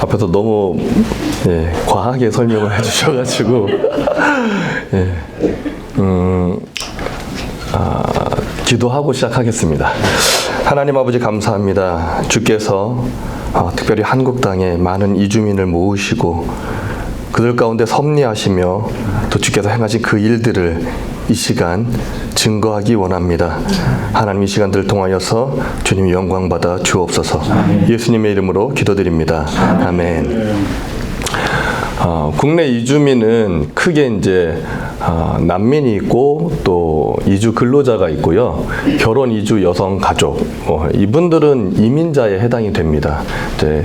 앞에서 너무 과하게 설명을 해주셔가지고 기도하고 시작하겠습니다. 하나님 아버지 감사합니다. 주께서 특별히 한국 땅에 많은 이주민을 모으시고 그들 가운데 섭리하시며 또 주께서 행하신 그 일들을 이 시간 증거하기 원합니다. 하나님 이 시간들을 통하여서 주님 영광 받아 주옵소서. 예수님의 이름으로 기도드립니다. 아멘. 국내 이주민은 크게 이제 난민이 있고 또 이주 근로자가 있고요. 결혼 이주 여성 가족 이분들은 이민자에 해당이 됩니다. 이제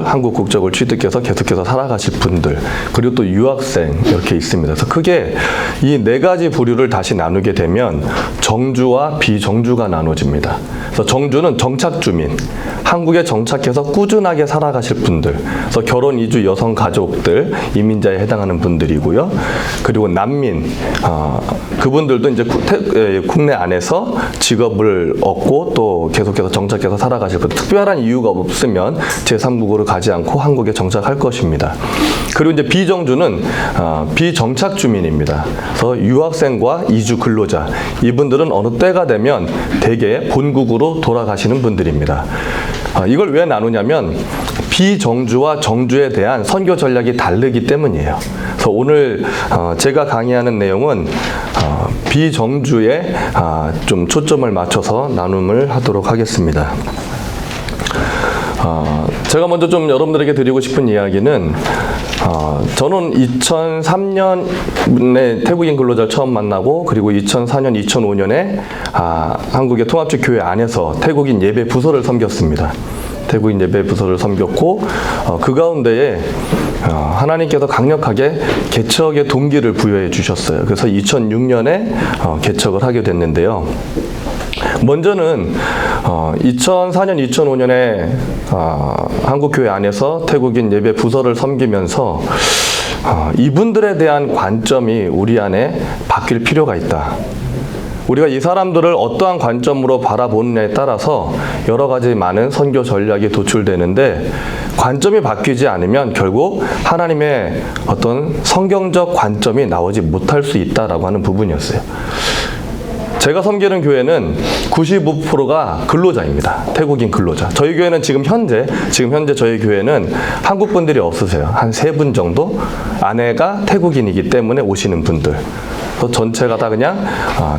한국 국적을 취득해서 계속해서 살아가실 분들 그리고 또 유학생 이렇게 있습니다. 그래서 크게 이 네 가지 부류를 다시 나누게 되면 정주와 비정주가 나눠집니다. 그래서 정주는 정착주민, 한국에 정착해서 꾸준하게 살아가실 분들, 그래서 결혼 이주 여성 가족들, 이민자에 해당하는 분들이고요. 그리고 난민, 그분들도 이제 국내 안에서 직업을 얻고 또 계속해서 정착해서 살아가실 분들, 특별한 이유가 없으면 제3국으로 가지 않고 한국에 정착할 것입니다. 그리고 이제 비정주는 비정착 주민입니다. 그래서 유학생과 이주 근로자, 이분들은 어느 때가 되면 대개 본국으로 돌아가시는 분들입니다. 이걸 왜 나누냐면 비정주와 정주에 대한 선교 전략이 다르기 때문이에요. 그래서 오늘 제가 강의하는 내용은 비정주에 좀 초점을 맞춰서 나눔을 하도록 하겠습니다. 제가 먼저 좀 여러분들에게 드리고 싶은 이야기는 저는 2003년에 태국인 근로자를 처음 만나고 그리고 2004년, 2005년에 한국의 통합주교회 안에서 태국인 예배 부서를 섬겼습니다. 태국인 예배 부서를 섬겼고 그 가운데에 하나님께서 강력하게 개척의 동기를 부여해 주셨어요. 그래서 2006년에 개척을 하게 됐는데요. 먼저는 2004년, 2005년에 한국교회 안에서 태국인 예배 부서를 섬기면서 이분들에 대한 관점이 우리 안에 바뀔 필요가 있다. 우리가 이 사람들을 어떠한 관점으로 바라보느냐에 따라서 여러 가지 많은 선교 전략이 도출되는데 관점이 바뀌지 않으면 결국 하나님의 어떤 성경적 관점이 나오지 못할 수 있다라고 하는 부분이었어요. 제가 섬기는 교회는 95%가 근로자입니다. 태국인 근로자. 저희 교회는 지금 현재 저희 교회는 한국 분들이 없으세요. 한 3분 정도? 아내가 태국인이기 때문에 오시는 분들. 전체가 다 그냥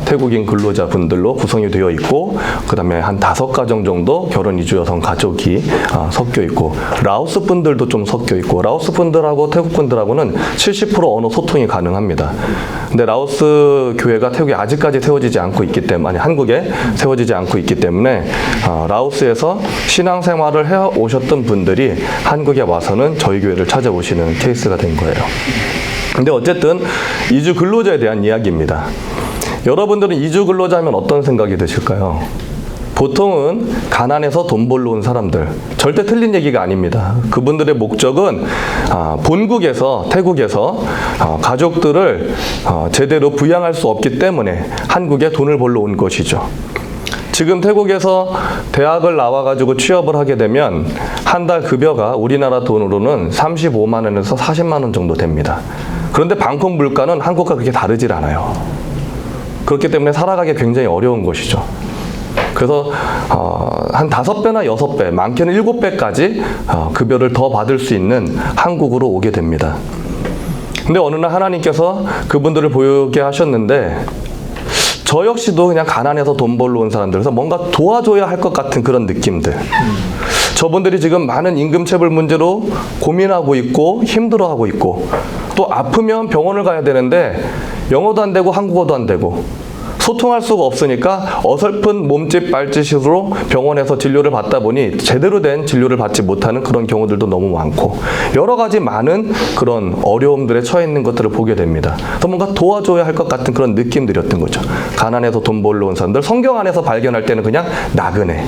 태국인 근로자 분들로 구성이 되어 있고 그 다음에 한 5가정 정도 결혼 이주 여성 가족이 섞여 있고 라오스 분들도 좀 섞여 있고 라오스 분들하고 태국 분들하고는 70% 언어 소통이 가능합니다. 근데 라오스 교회가 태국에 아직까지 세워지지 않고 있기 때문에 아니 한국에 세워지지 않고 있기 때문에 라오스에서 신앙생활을 해 오셨던 분들이 한국에 와서는 저희 교회를 찾아오시는 케이스가 된 거예요. 근데 어쨌든 이주 근로자에 대한 이야기입니다. 여러분들은 이주 근로자 하면 어떤 생각이 드실까요? 보통은 가난해서 돈 벌러 온 사람들, 절대 틀린 얘기가 아닙니다. 그분들의 목적은 본국에서 태국에서 가족들을 제대로 부양할 수 없기 때문에 한국에 돈을 벌러 온 것이죠. 지금 태국에서 대학을 나와가지고 취업을 하게 되면 한 달 급여가 우리나라 돈으로는 35만 원에서 40만 원 정도 됩니다. 그런데 방콕 물가는 한국과 그렇게 다르질 않아요. 그렇기 때문에 살아가기 굉장히 어려운 것이죠. 그래서 한 5배나 6배, 많게는 7배까지 급여를 더 받을 수 있는 한국으로 오게 됩니다. 근데 어느 날 하나님께서 그분들을 보게 하셨는데 저 역시도 그냥 가난해서 돈 벌러 온 사람들, 그래서 뭔가 도와줘야 할 것 같은 그런 느낌들. 저분들이 지금 많은 임금체불 문제로 고민하고 있고 힘들어하고 있고 또 아프면 병원을 가야 되는데 영어도 안 되고 한국어도 안 되고 소통할 수가 없으니까 어설픈 몸짓 발짓으로 병원에서 진료를 받다 보니 제대로 된 진료를 받지 못하는 그런 경우들도 너무 많고 여러 가지 많은 그런 어려움들에 처해 있는 것들을 보게 됩니다. 그래서 뭔가 도와줘야 할 것 같은 그런 느낌들이었던 거죠. 가난해서 돈 벌러 온 사람들, 성경 안에서 발견할 때는 그냥 나그네,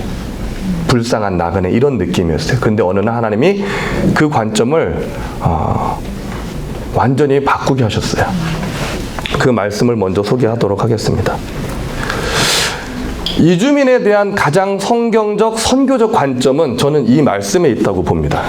불쌍한 나그네 이런 느낌이었어요. 근데 어느 날 하나님이 그 관점을 완전히 바꾸게 하셨어요. 그 말씀을 먼저 소개하도록 하겠습니다. 이주민에 대한 가장 성경적, 선교적 관점은 저는 이 말씀에 있다고 봅니다.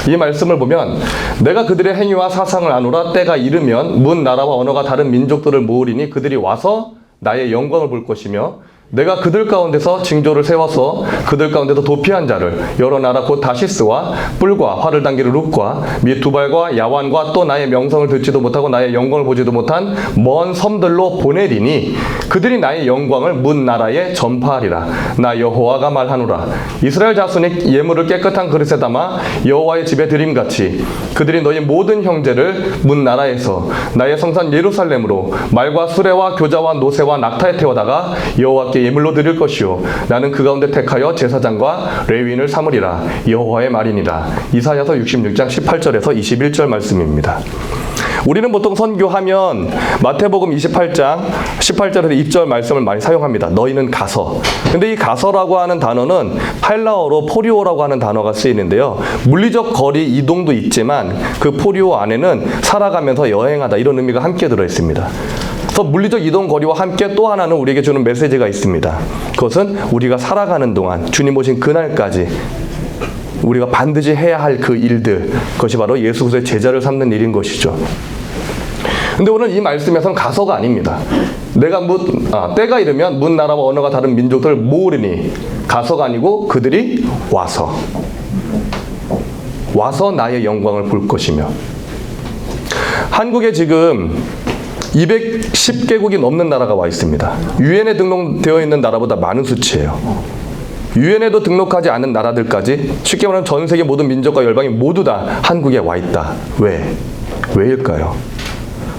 이 말씀을 보면 내가 그들의 행위와 사상을 아노라 때가 이르면 문 나라와 언어가 다른 민족들을 모으리니 그들이 와서 나의 영광을 볼 것이며 내가 그들 가운데서 징조를 세워서 그들 가운데서 도피한 자를 여러 나라 곧 다시스와 뿔과 활을 당기는 룩과 및 두발과 야완과 또 나의 명성을 듣지도 못하고 나의 영광을 보지도 못한 먼 섬들로 보내리니 그들이 나의 영광을 문 나라에 전파하리라. 나 여호와가 말하노라. 이스라엘 자손이 예물을 깨끗한 그릇에 담아 여호와의 집에 드림같이 그들이 너희 모든 형제를 문 나라에서 나의 성산 예루살렘으로 말과 수레와 교자와 노새와 낙타에 태워다가 여호와께 예물로 드릴 것이요 나는 그 가운데 택하여 제사장과 레위인을 삼으리라. 여호와의 말이니라. 이사야서 66장 18절에서 21절 말씀입니다. 우리는 보통 선교하면 마태복음 28장 18절에서 2절 말씀을 많이 사용합니다. 너희는 가서. 근데 이 가서라고 하는 단어는 헬라어로 포리오라고 하는 단어가 쓰이는데요. 물리적 거리 이동도 있지만 그 포리오 안에는 살아가면서 여행하다 이런 의미가 함께 들어 있습니다. 그래서 물리적 이동 거리와 함께 또 하나는 우리에게 주는 메시지가 있습니다. 그것은 우리가 살아가는 동안 주님 오신 그날까지 우리가 반드시 해야 할 그 일들, 그것이 바로 예수 그리스도의 제자를 삼는 일인 것이죠. 근데 오늘 이 말씀에서는 가서가 아닙니다. 때가 이르면 문 나라와 언어가 다른 민족들을 모으리니 가서가 아니고 그들이 와서 나의 영광을 볼 것이며 한국에 지금 210개국이 넘는 나라가 와 있습니다. 유엔에 등록되어 있는 나라보다 많은 수치예요. 유엔에도 등록하지 않은 나라들까지 쉽게 말하면 전 세계 모든 민족과 열방이 모두 다 한국에 와 있다. 왜일까요?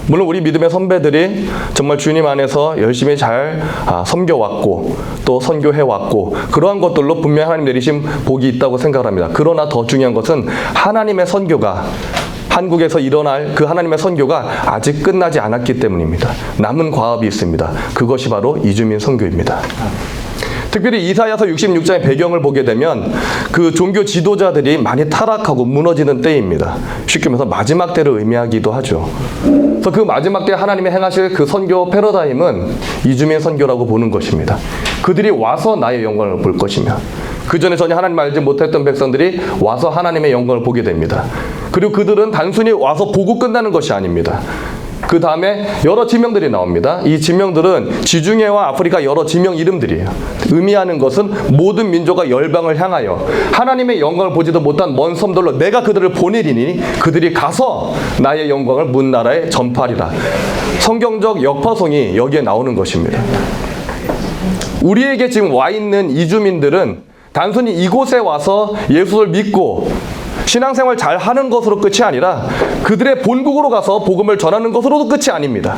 물론 우리 믿음의 선배들이 정말 주님 안에서 열심히 잘 섬겨왔고 또 선교해왔고 그러한 것들로 분명히 하나님 내리신 복이 있다고 생각합니다. 그러나 더 중요한 것은 하나님의 선교가 한국에서 일어날 그 하나님의 선교가 아직 끝나지 않았기 때문입니다. 남은 과업이 있습니다. 그것이 바로 이주민 선교입니다. 특별히 이사야서 66장의 배경을 보게 되면 그 종교 지도자들이 많이 타락하고 무너지는 때입니다. 쉽게 말해서 마지막 때를 의미하기도 하죠. 그래서 그 마지막 때 하나님이 행하실 그 선교 패러다임은 이주민 선교라고 보는 것입니다. 그들이 와서 나의 영광을 볼 것이며 그 전에 전혀 하나님 알지 못했던 백성들이 와서 하나님의 영광을 보게 됩니다. 그리고 그들은 단순히 와서 보고 끝나는 것이 아닙니다. 그 다음에 여러 지명들이 나옵니다. 이 지명들은 지중해와 아프리카 여러 지명 이름들이에요. 의미하는 것은 모든 민족과 열방을 향하여 하나님의 영광을 보지도 못한 먼 섬들로 내가 그들을 보내리니 그들이 가서 나의 영광을 문 나라에 전파하리라. 성경적 역파송이 여기에 나오는 것입니다. 우리에게 지금 와 있는 이주민들은 단순히 이곳에 와서 예수를 믿고 신앙생활 잘 하는 것으로 끝이 아니라 그들의 본국으로 가서 복음을 전하는 것으로도 끝이 아닙니다.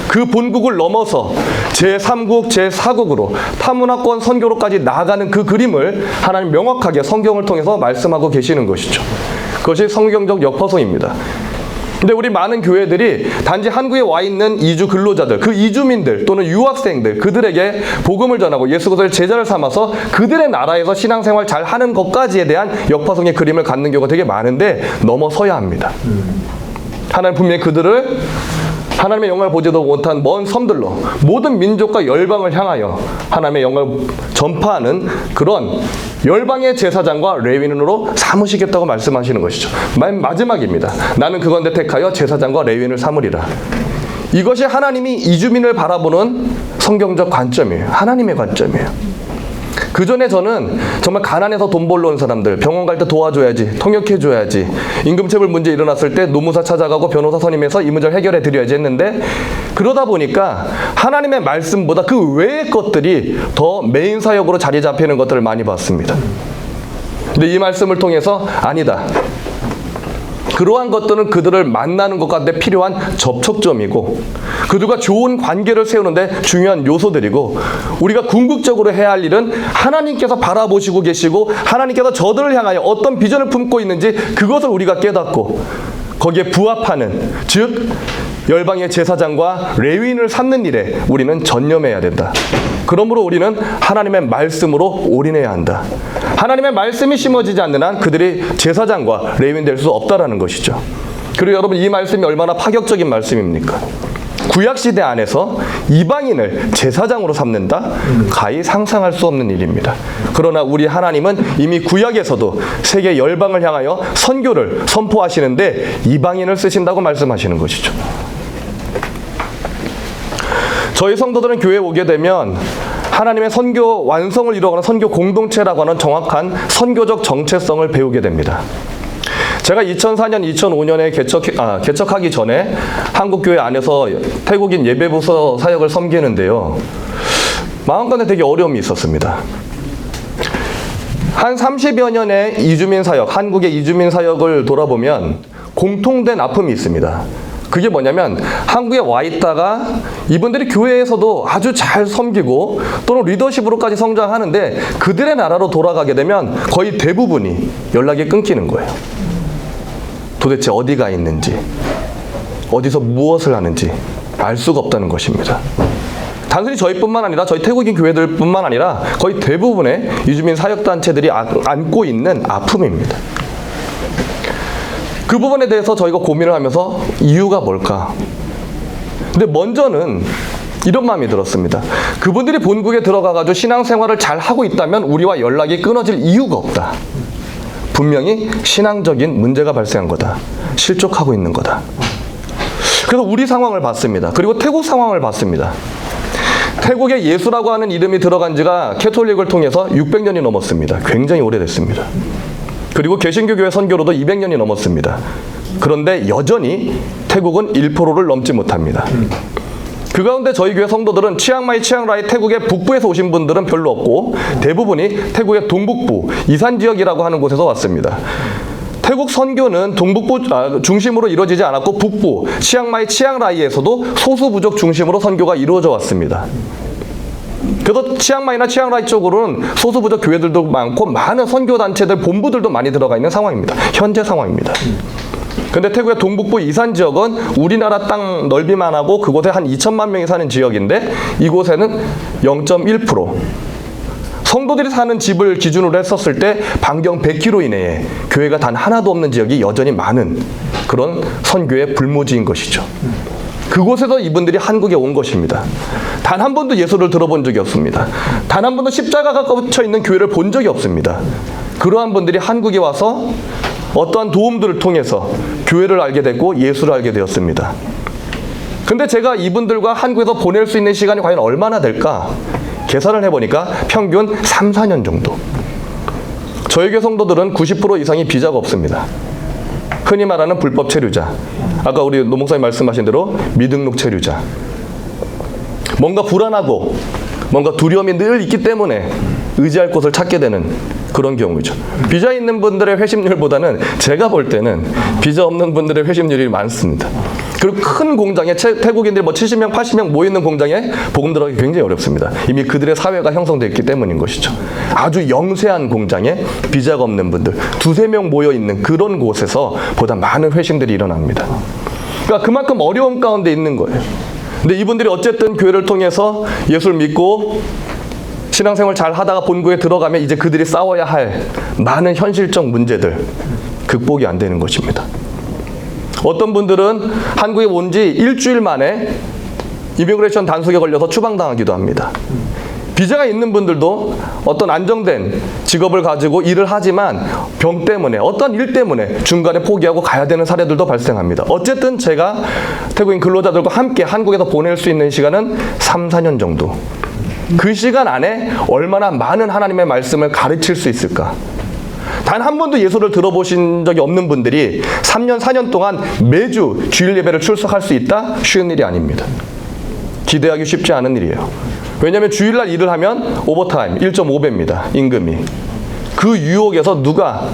그 본국을 넘어서 제3국, 제4국으로 타문화권 선교로까지 나아가는 그 그림을 하나님 명확하게 성경을 통해서 말씀하고 계시는 것이죠. 그것이 성경적 역파송입니다. 근데 우리 많은 교회들이 단지 한국에 와 있는 이주 근로자들, 그 이주민들 또는 유학생들, 그들에게 복음을 전하고 예수 그리스도를 제자를 삼아서 그들의 나라에서 신앙생활 잘 하는 것까지에 대한 역파송의 그림을 갖는 경우가 되게 많은데 넘어서야 합니다. 하나님 분명히 그들을 하나님의 영광을 보지도 못한 먼 섬들로 모든 민족과 열방을 향하여 하나님의 영광을 전파하는 그런 열방의 제사장과 레위인으로 삼으시겠다고 말씀하시는 것이죠. 마지막입니다. 나는 그건데 택하여 제사장과 레위인을 삼으리라. 이것이 하나님이 이주민을 바라보는 성경적 관점이에요. 하나님의 관점이에요. 그 전에 저는 정말 가난해서 돈 벌러 온 사람들, 병원 갈 때 도와줘야지, 통역해줘야지, 임금체불 문제 일어났을 때 노무사 찾아가고 변호사 선임해서 이 문제를 해결해 드려야지 했는데 그러다 보니까 하나님의 말씀보다 그 외의 것들이 더 메인 사역으로 자리 잡히는 것들을 많이 봤습니다. 근데 이 말씀을 통해서 아니다. 그러한 것들은 그들을 만나는 것 가운데 필요한 접촉점이고 그들과 좋은 관계를 세우는데 중요한 요소들이고 우리가 궁극적으로 해야 할 일은 하나님께서 바라보시고 계시고 하나님께서 저들을 향하여 어떤 비전을 품고 있는지 그것을 우리가 깨닫고 거기에 부합하는 즉 열방의 제사장과 레위인을 삼는 일에 우리는 전념해야 된다. 그러므로 우리는 하나님의 말씀으로 올인해야 한다. 하나님의 말씀이 심어지지 않는 한 그들이 제사장과 레위인 될 수 없다라는 것이죠. 그리고 여러분 이 말씀이 얼마나 파격적인 말씀입니까? 구약시대 안에서 이방인을 제사장으로 삼는다? 가히 상상할 수 없는 일입니다. 그러나 우리 하나님은 이미 구약에서도 세계 열방을 향하여 선교를 선포하시는데 이방인을 쓰신다고 말씀하시는 것이죠. 저희 성도들은 교회에 오게 되면 하나님의 선교 완성을 이루어가는 선교 공동체라고 하는 정확한 선교적 정체성을 배우게 됩니다. 제가 2004년, 2005년에 개척하기 전에 한국교회 안에서 태국인 예배부서 사역을 섬기는데요. 마음간에 되게 어려움이 있었습니다. 한 30여 년의 이주민 사역, 한국의 이주민 사역을 돌아보면 공통된 아픔이 있습니다. 그게 뭐냐면 한국에 와 있다가 이분들이 교회에서도 아주 잘 섬기고 또는 리더십으로까지 성장하는데 그들의 나라로 돌아가게 되면 거의 대부분이 연락이 끊기는 거예요. 도대체 어디가 있는지, 어디서 무엇을 하는지 알 수가 없다는 것입니다. 단순히 저희뿐만 아니라 저희 태국인 교회들뿐만 아니라 거의 대부분의 이주민 사역단체들이 안고 있는 아픔입니다. 그 부분에 대해서 저희가 고민을 하면서 이유가 뭘까? 근데 먼저는 이런 마음이 들었습니다. 그분들이 본국에 들어가가지고 신앙생활을 잘 하고 있다면 우리와 연락이 끊어질 이유가 없다. 분명히 신앙적인 문제가 발생한 거다. 실족하고 있는 거다. 그래서 우리 상황을 봤습니다. 그리고 태국 상황을 봤습니다. 태국에 예수라고 하는 이름이 들어간 지가 캐톨릭을 통해서 600년이 넘었습니다. 굉장히 오래됐습니다. 그리고 개신교 교회 선교로도 200년이 넘었습니다. 그런데 여전히 태국은 1%를 넘지 못합니다. 그 가운데 저희 교회 성도들은 치앙마이, 치앙라이, 태국의 북부에서 오신 분들은 별로 없고 대부분이 태국의 동북부, 이산 지역이라고 하는 곳에서 왔습니다. 태국 선교는 동북부 중심으로 이루어지지 않았고 북부, 치앙마이, 치앙라이에서도 소수 부족 중심으로 선교가 이루어져 왔습니다. 그래서 치앙마이나 치앙라이 쪽으로는 소수 부족 교회들도 많고 많은 선교단체들, 본부들도 많이 들어가 있는 상황입니다. 현재 상황입니다. 근데 태국의 동북부 이산 지역은 우리나라 땅 넓이만 하고 그곳에 한 2천만 명이 사는 지역인데 이곳에는 0.1%. 성도들이 사는 집을 기준으로 했었을 때 반경 100km 이내에 교회가 단 하나도 없는 지역이 여전히 많은 그런 선교의 불모지인 것이죠. 그곳에서 이분들이 한국에 온 것입니다. 단 한 번도 예수를 들어본 적이 없습니다. 단 한 번도 십자가가 꽂혀 있는 교회를 본 적이 없습니다. 그러한 분들이 한국에 와서 어떠한 도움들을 통해서 교회를 알게 됐고 예수를 알게 되었습니다. 근데 제가 이분들과 한국에서 보낼 수 있는 시간이 과연 얼마나 될까? 계산을 해보니까 평균 3, 4년 정도. 저희 교회 성도들은 90% 이상이 비자가 없습니다. 흔히 말하는 불법 체류자. 아까 우리 노 목사님 말씀하신 대로 미등록 체류자. 뭔가 불안하고 뭔가 두려움이 늘 있기 때문에 의지할 곳을 찾게 되는 그런 경우죠. 비자 있는 분들의 회심률보다는 제가 볼 때는 비자 없는 분들의 회심률이 많습니다. 그리고 큰 공장에 태국인들이 70명, 80명 모이는 공장에 복음 들어가기 굉장히 어렵습니다. 이미 그들의 사회가 형성되어 있기 때문인 것이죠. 아주 영세한 공장에 비자가 없는 분들, 2-3명 모여 있는 그런 곳에서 보다 많은 회심들이 일어납니다. 그러니까 그만큼 어려움 가운데 있는 거예요. 근데 이분들이 어쨌든 교회를 통해서 예수를 믿고 신앙생활 잘 하다가 본교에 들어가면 이제 그들이 싸워야 할 많은 현실적 문제들 극복이 안 되는 것입니다. 어떤 분들은 한국에 온 지 일주일 만에 이미그레이션 단속에 걸려서 추방당하기도 합니다. 비자가 있는 분들도 어떤 안정된 직업을 가지고 일을 하지만 병 때문에 어떤 일 때문에 중간에 포기하고 가야 되는 사례들도 발생합니다. 어쨌든 제가 태국인 근로자들과 함께 한국에서 보낼 수 있는 시간은 3, 4년 정도. 그 시간 안에 얼마나 많은 하나님의 말씀을 가르칠 수 있을까? 단 한 번도 예수를 들어보신 적이 없는 분들이 3년, 4년 동안 매주 주일 예배를 출석할 수 있다? 쉬운 일이 아닙니다. 기대하기 쉽지 않은 일이에요. 왜냐하면 주일날 일을 하면 오버타임 1.5배입니다. 임금이. 그 유혹에서 누가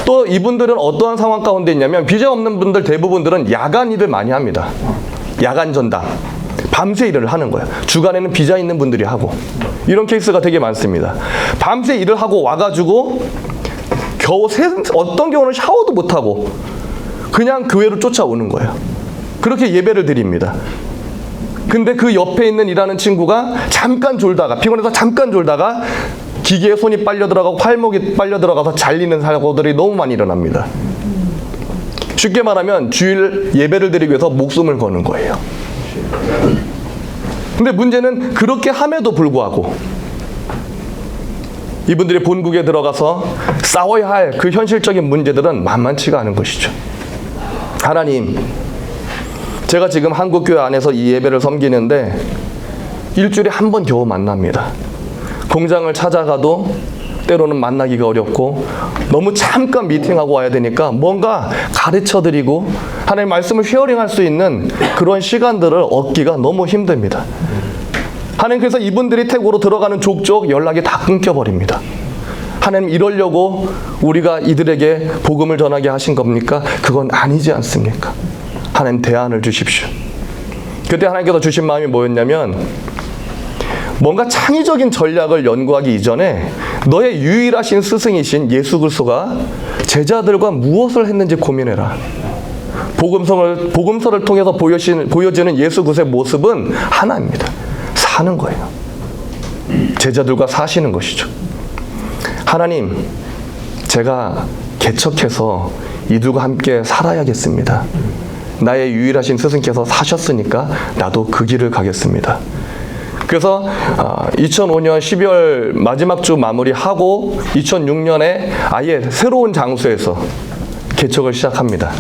또 이분들은 어떠한 상황 가운데 있냐면 비자 없는 분들 대부분들은 야간 일을 많이 합니다. 야간 전담. 밤새 일을 하는 거예요. 주간에는 비자 있는 분들이 하고. 이런 케이스가 되게 많습니다. 밤새 일을 하고 와가지고 겨우 어떤 경우는 샤워도 못하고 그냥 교회로 쫓아오는 거예요. 그렇게 예배를 드립니다. 근데 그 옆에 있는 일하는 친구가 잠깐 졸다가 피곤해서 잠깐 졸다가 기계에 손이 빨려 들어가고 팔목이 빨려 들어가서 잘리는 사고들이 너무 많이 일어납니다. 쉽게 말하면 주일 예배를 드리기 위해서 목숨을 거는 거예요. 근데 문제는 그렇게 함에도 불구하고 이분들이 본국에 들어가서 싸워야 할 그 현실적인 문제들은 만만치가 않은 것이죠. 하나님, 제가 지금 한국교회 안에서 이 예배를 섬기는데 일주일에 한 번 겨우 만납니다. 공장을 찾아가도 때로는 만나기가 어렵고 너무 잠깐 미팅하고 와야 되니까 뭔가 가르쳐드리고 하나님 말씀을 쉐어링할 수 있는 그런 시간들을 얻기가 너무 힘듭니다. 하나님, 그래서 이분들이 태국으로 들어가는 족족 연락이 다 끊겨버립니다. 하나님, 이러려고 우리가 이들에게 복음을 전하게 하신 겁니까? 그건 아니지 않습니까? 하나님, 대안을 주십시오. 그때 하나님께서 주신 마음이 뭐였냐면, 뭔가 창의적인 전략을 연구하기 이전에 너의 유일하신 스승이신 예수 그리스도가 제자들과 무엇을 했는지 고민해라. 복음서를 통해서 보여지는 예수 그리스도의 모습은 하나입니다. 사는 거예요. 제자들과 사시는 것이죠. 하나님, 제가 개척해서 이들과 함께 살아야겠습니다. 나의 유일하신 스승께서 사셨으니까 나도 그 길을 가겠습니다. 그래서 2005년 12월 마지막 주 마무리하고 2006년에 아예 새로운 장소에서 개척을 시작합니다.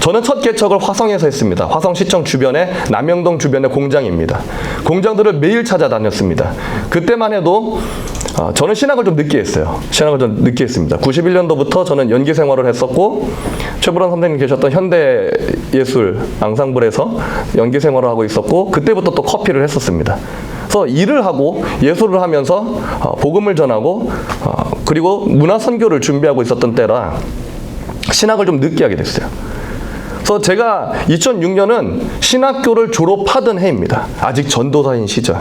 저는 첫 개척을 화성에서 했습니다. 화성시청 주변에 남영동 주변의 공장입니다. 공장들을 매일 찾아다녔습니다. 그때만 해도 저는 신학을 좀 늦게 했어요. 신학을 좀 늦게 했습니다. 91년도부터 저는 연기 생활을 했었고 최불원 선생님 계셨던 현대예술 앙상블에서 연기 생활을 하고 있었고 그때부터 또 커피를 했었습니다. 그래서 일을 하고 예술을 하면서 복음을 전하고 그리고 문화 선교를 준비하고 있었던 때라 신학을 좀 늦게 하게 됐어요. 그래서 제가 2006년은 신학교를 졸업하던 해입니다. 아직 전도사인 시절.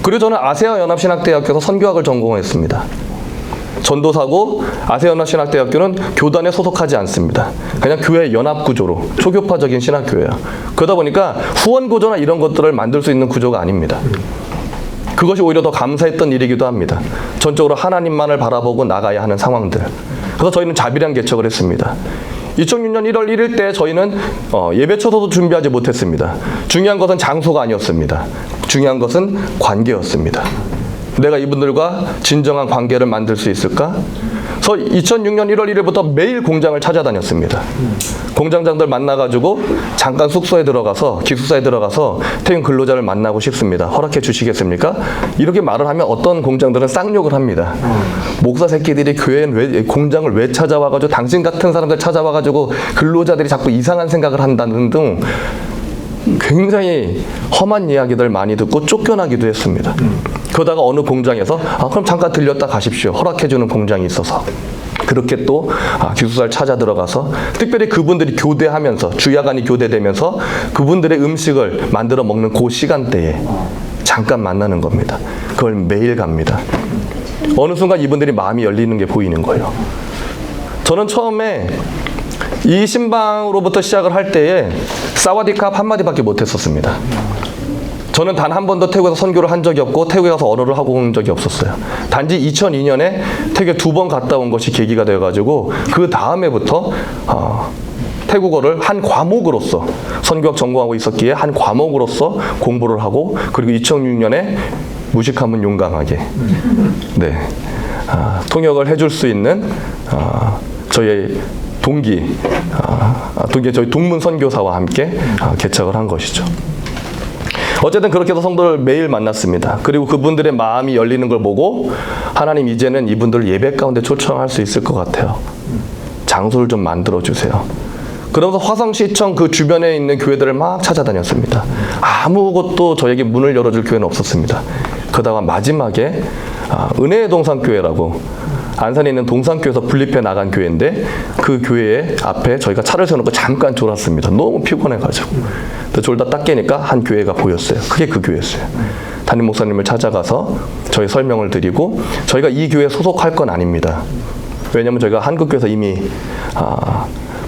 그리고 저는 아세아연합신학대학교에서 선교학을 전공했습니다. 전도사고 아세아연합신학대학교는 교단에 소속하지 않습니다. 그냥 교회 연합구조로 초교파적인 신학교예요. 그러다 보니까 후원구조나 이런 것들을 만들 수 있는 구조가 아닙니다. 그것이 오히려 더 감사했던 일이기도 합니다. 전적으로 하나님만을 바라보고 나가야 하는 상황들. 그래서 저희는 자비랑 개척을 했습니다. 2006년 1월 1일 때 저희는 예배 초소도 준비하지 못했습니다. 중요한 것은 장소가 아니었습니다. 중요한 것은 관계였습니다. 내가 이분들과 진정한 관계를 만들 수 있을까? 그래서 2006년 1월 1일부터 매일 공장을 찾아다녔습니다. 공장장들 만나가지고 잠깐 숙소에 들어가서 기숙사에 들어가서 태국 근로자를 만나고 싶습니다. 허락해 주시겠습니까? 이렇게 말을 하면 어떤 공장들은 쌍욕을 합니다. 목사 새끼들이 공장을 왜 찾아와가지고 당신 같은 사람들 찾아와가지고 근로자들이 자꾸 이상한 생각을 한다는 등 굉장히 험한 이야기들 많이 듣고 쫓겨나기도 했습니다. 그러다가 어느 공장에서 그럼 잠깐 들렸다 가십시오. 허락해주는 공장이 있어서 그렇게 또 기숙사를 찾아 들어가서 특별히 그분들이 교대하면서 주야간이 교대되면서 그분들의 음식을 만들어 먹는 그 시간대에 잠깐 만나는 겁니다. 그걸 매일 갑니다. 어느 순간 이분들이 마음이 열리는 게 보이는 거예요. 저는 처음에 이 신방으로부터 시작을 할 때에 사와디캅 한마디밖에 못했었습니다. 저는 단 한 번도 태국에서 선교를 한 적이 없고 태국에 가서 언어를 하고 온 적이 없었어요. 단지 2002년에 태국에 2번 갔다 온 것이 계기가 되어가지고 그 다음에부터 태국어를 한 과목으로서 선교학 전공하고 있었기에 한 과목으로서 공부를 하고 그리고 2006년에 무식하면 용감하게 통역을 해줄 수 있는 저희 저희 동문 선교사와 함께 개척을 한 것이죠. 어쨌든 그렇게 해서 성도를 매일 만났습니다. 그리고 그분들의 마음이 열리는 걸 보고 하나님 이제는 이분들을 예배 가운데 초청할 수 있을 것 같아요. 장소를 좀 만들어 주세요. 그러면서 화성시청 그 주변에 있는 교회들을 막 찾아다녔습니다. 아무것도 저에게 문을 열어줄 교회는 없었습니다. 그러다가 마지막에 은혜의 동산교회라고 안산에 있는 동산교회에서 분립해 나간 교회인데 그 교회 앞에 저희가 차를 세워놓고 잠깐 졸았습니다. 너무 피곤해가지고. 졸다 딱 깨니까 한 교회가 보였어요. 그게 그 교회였어요. 담임 목사님을 찾아가서 저희 설명을 드리고 저희가 이 교회에 소속할 건 아닙니다. 왜냐하면 저희가 한국교회에서 이미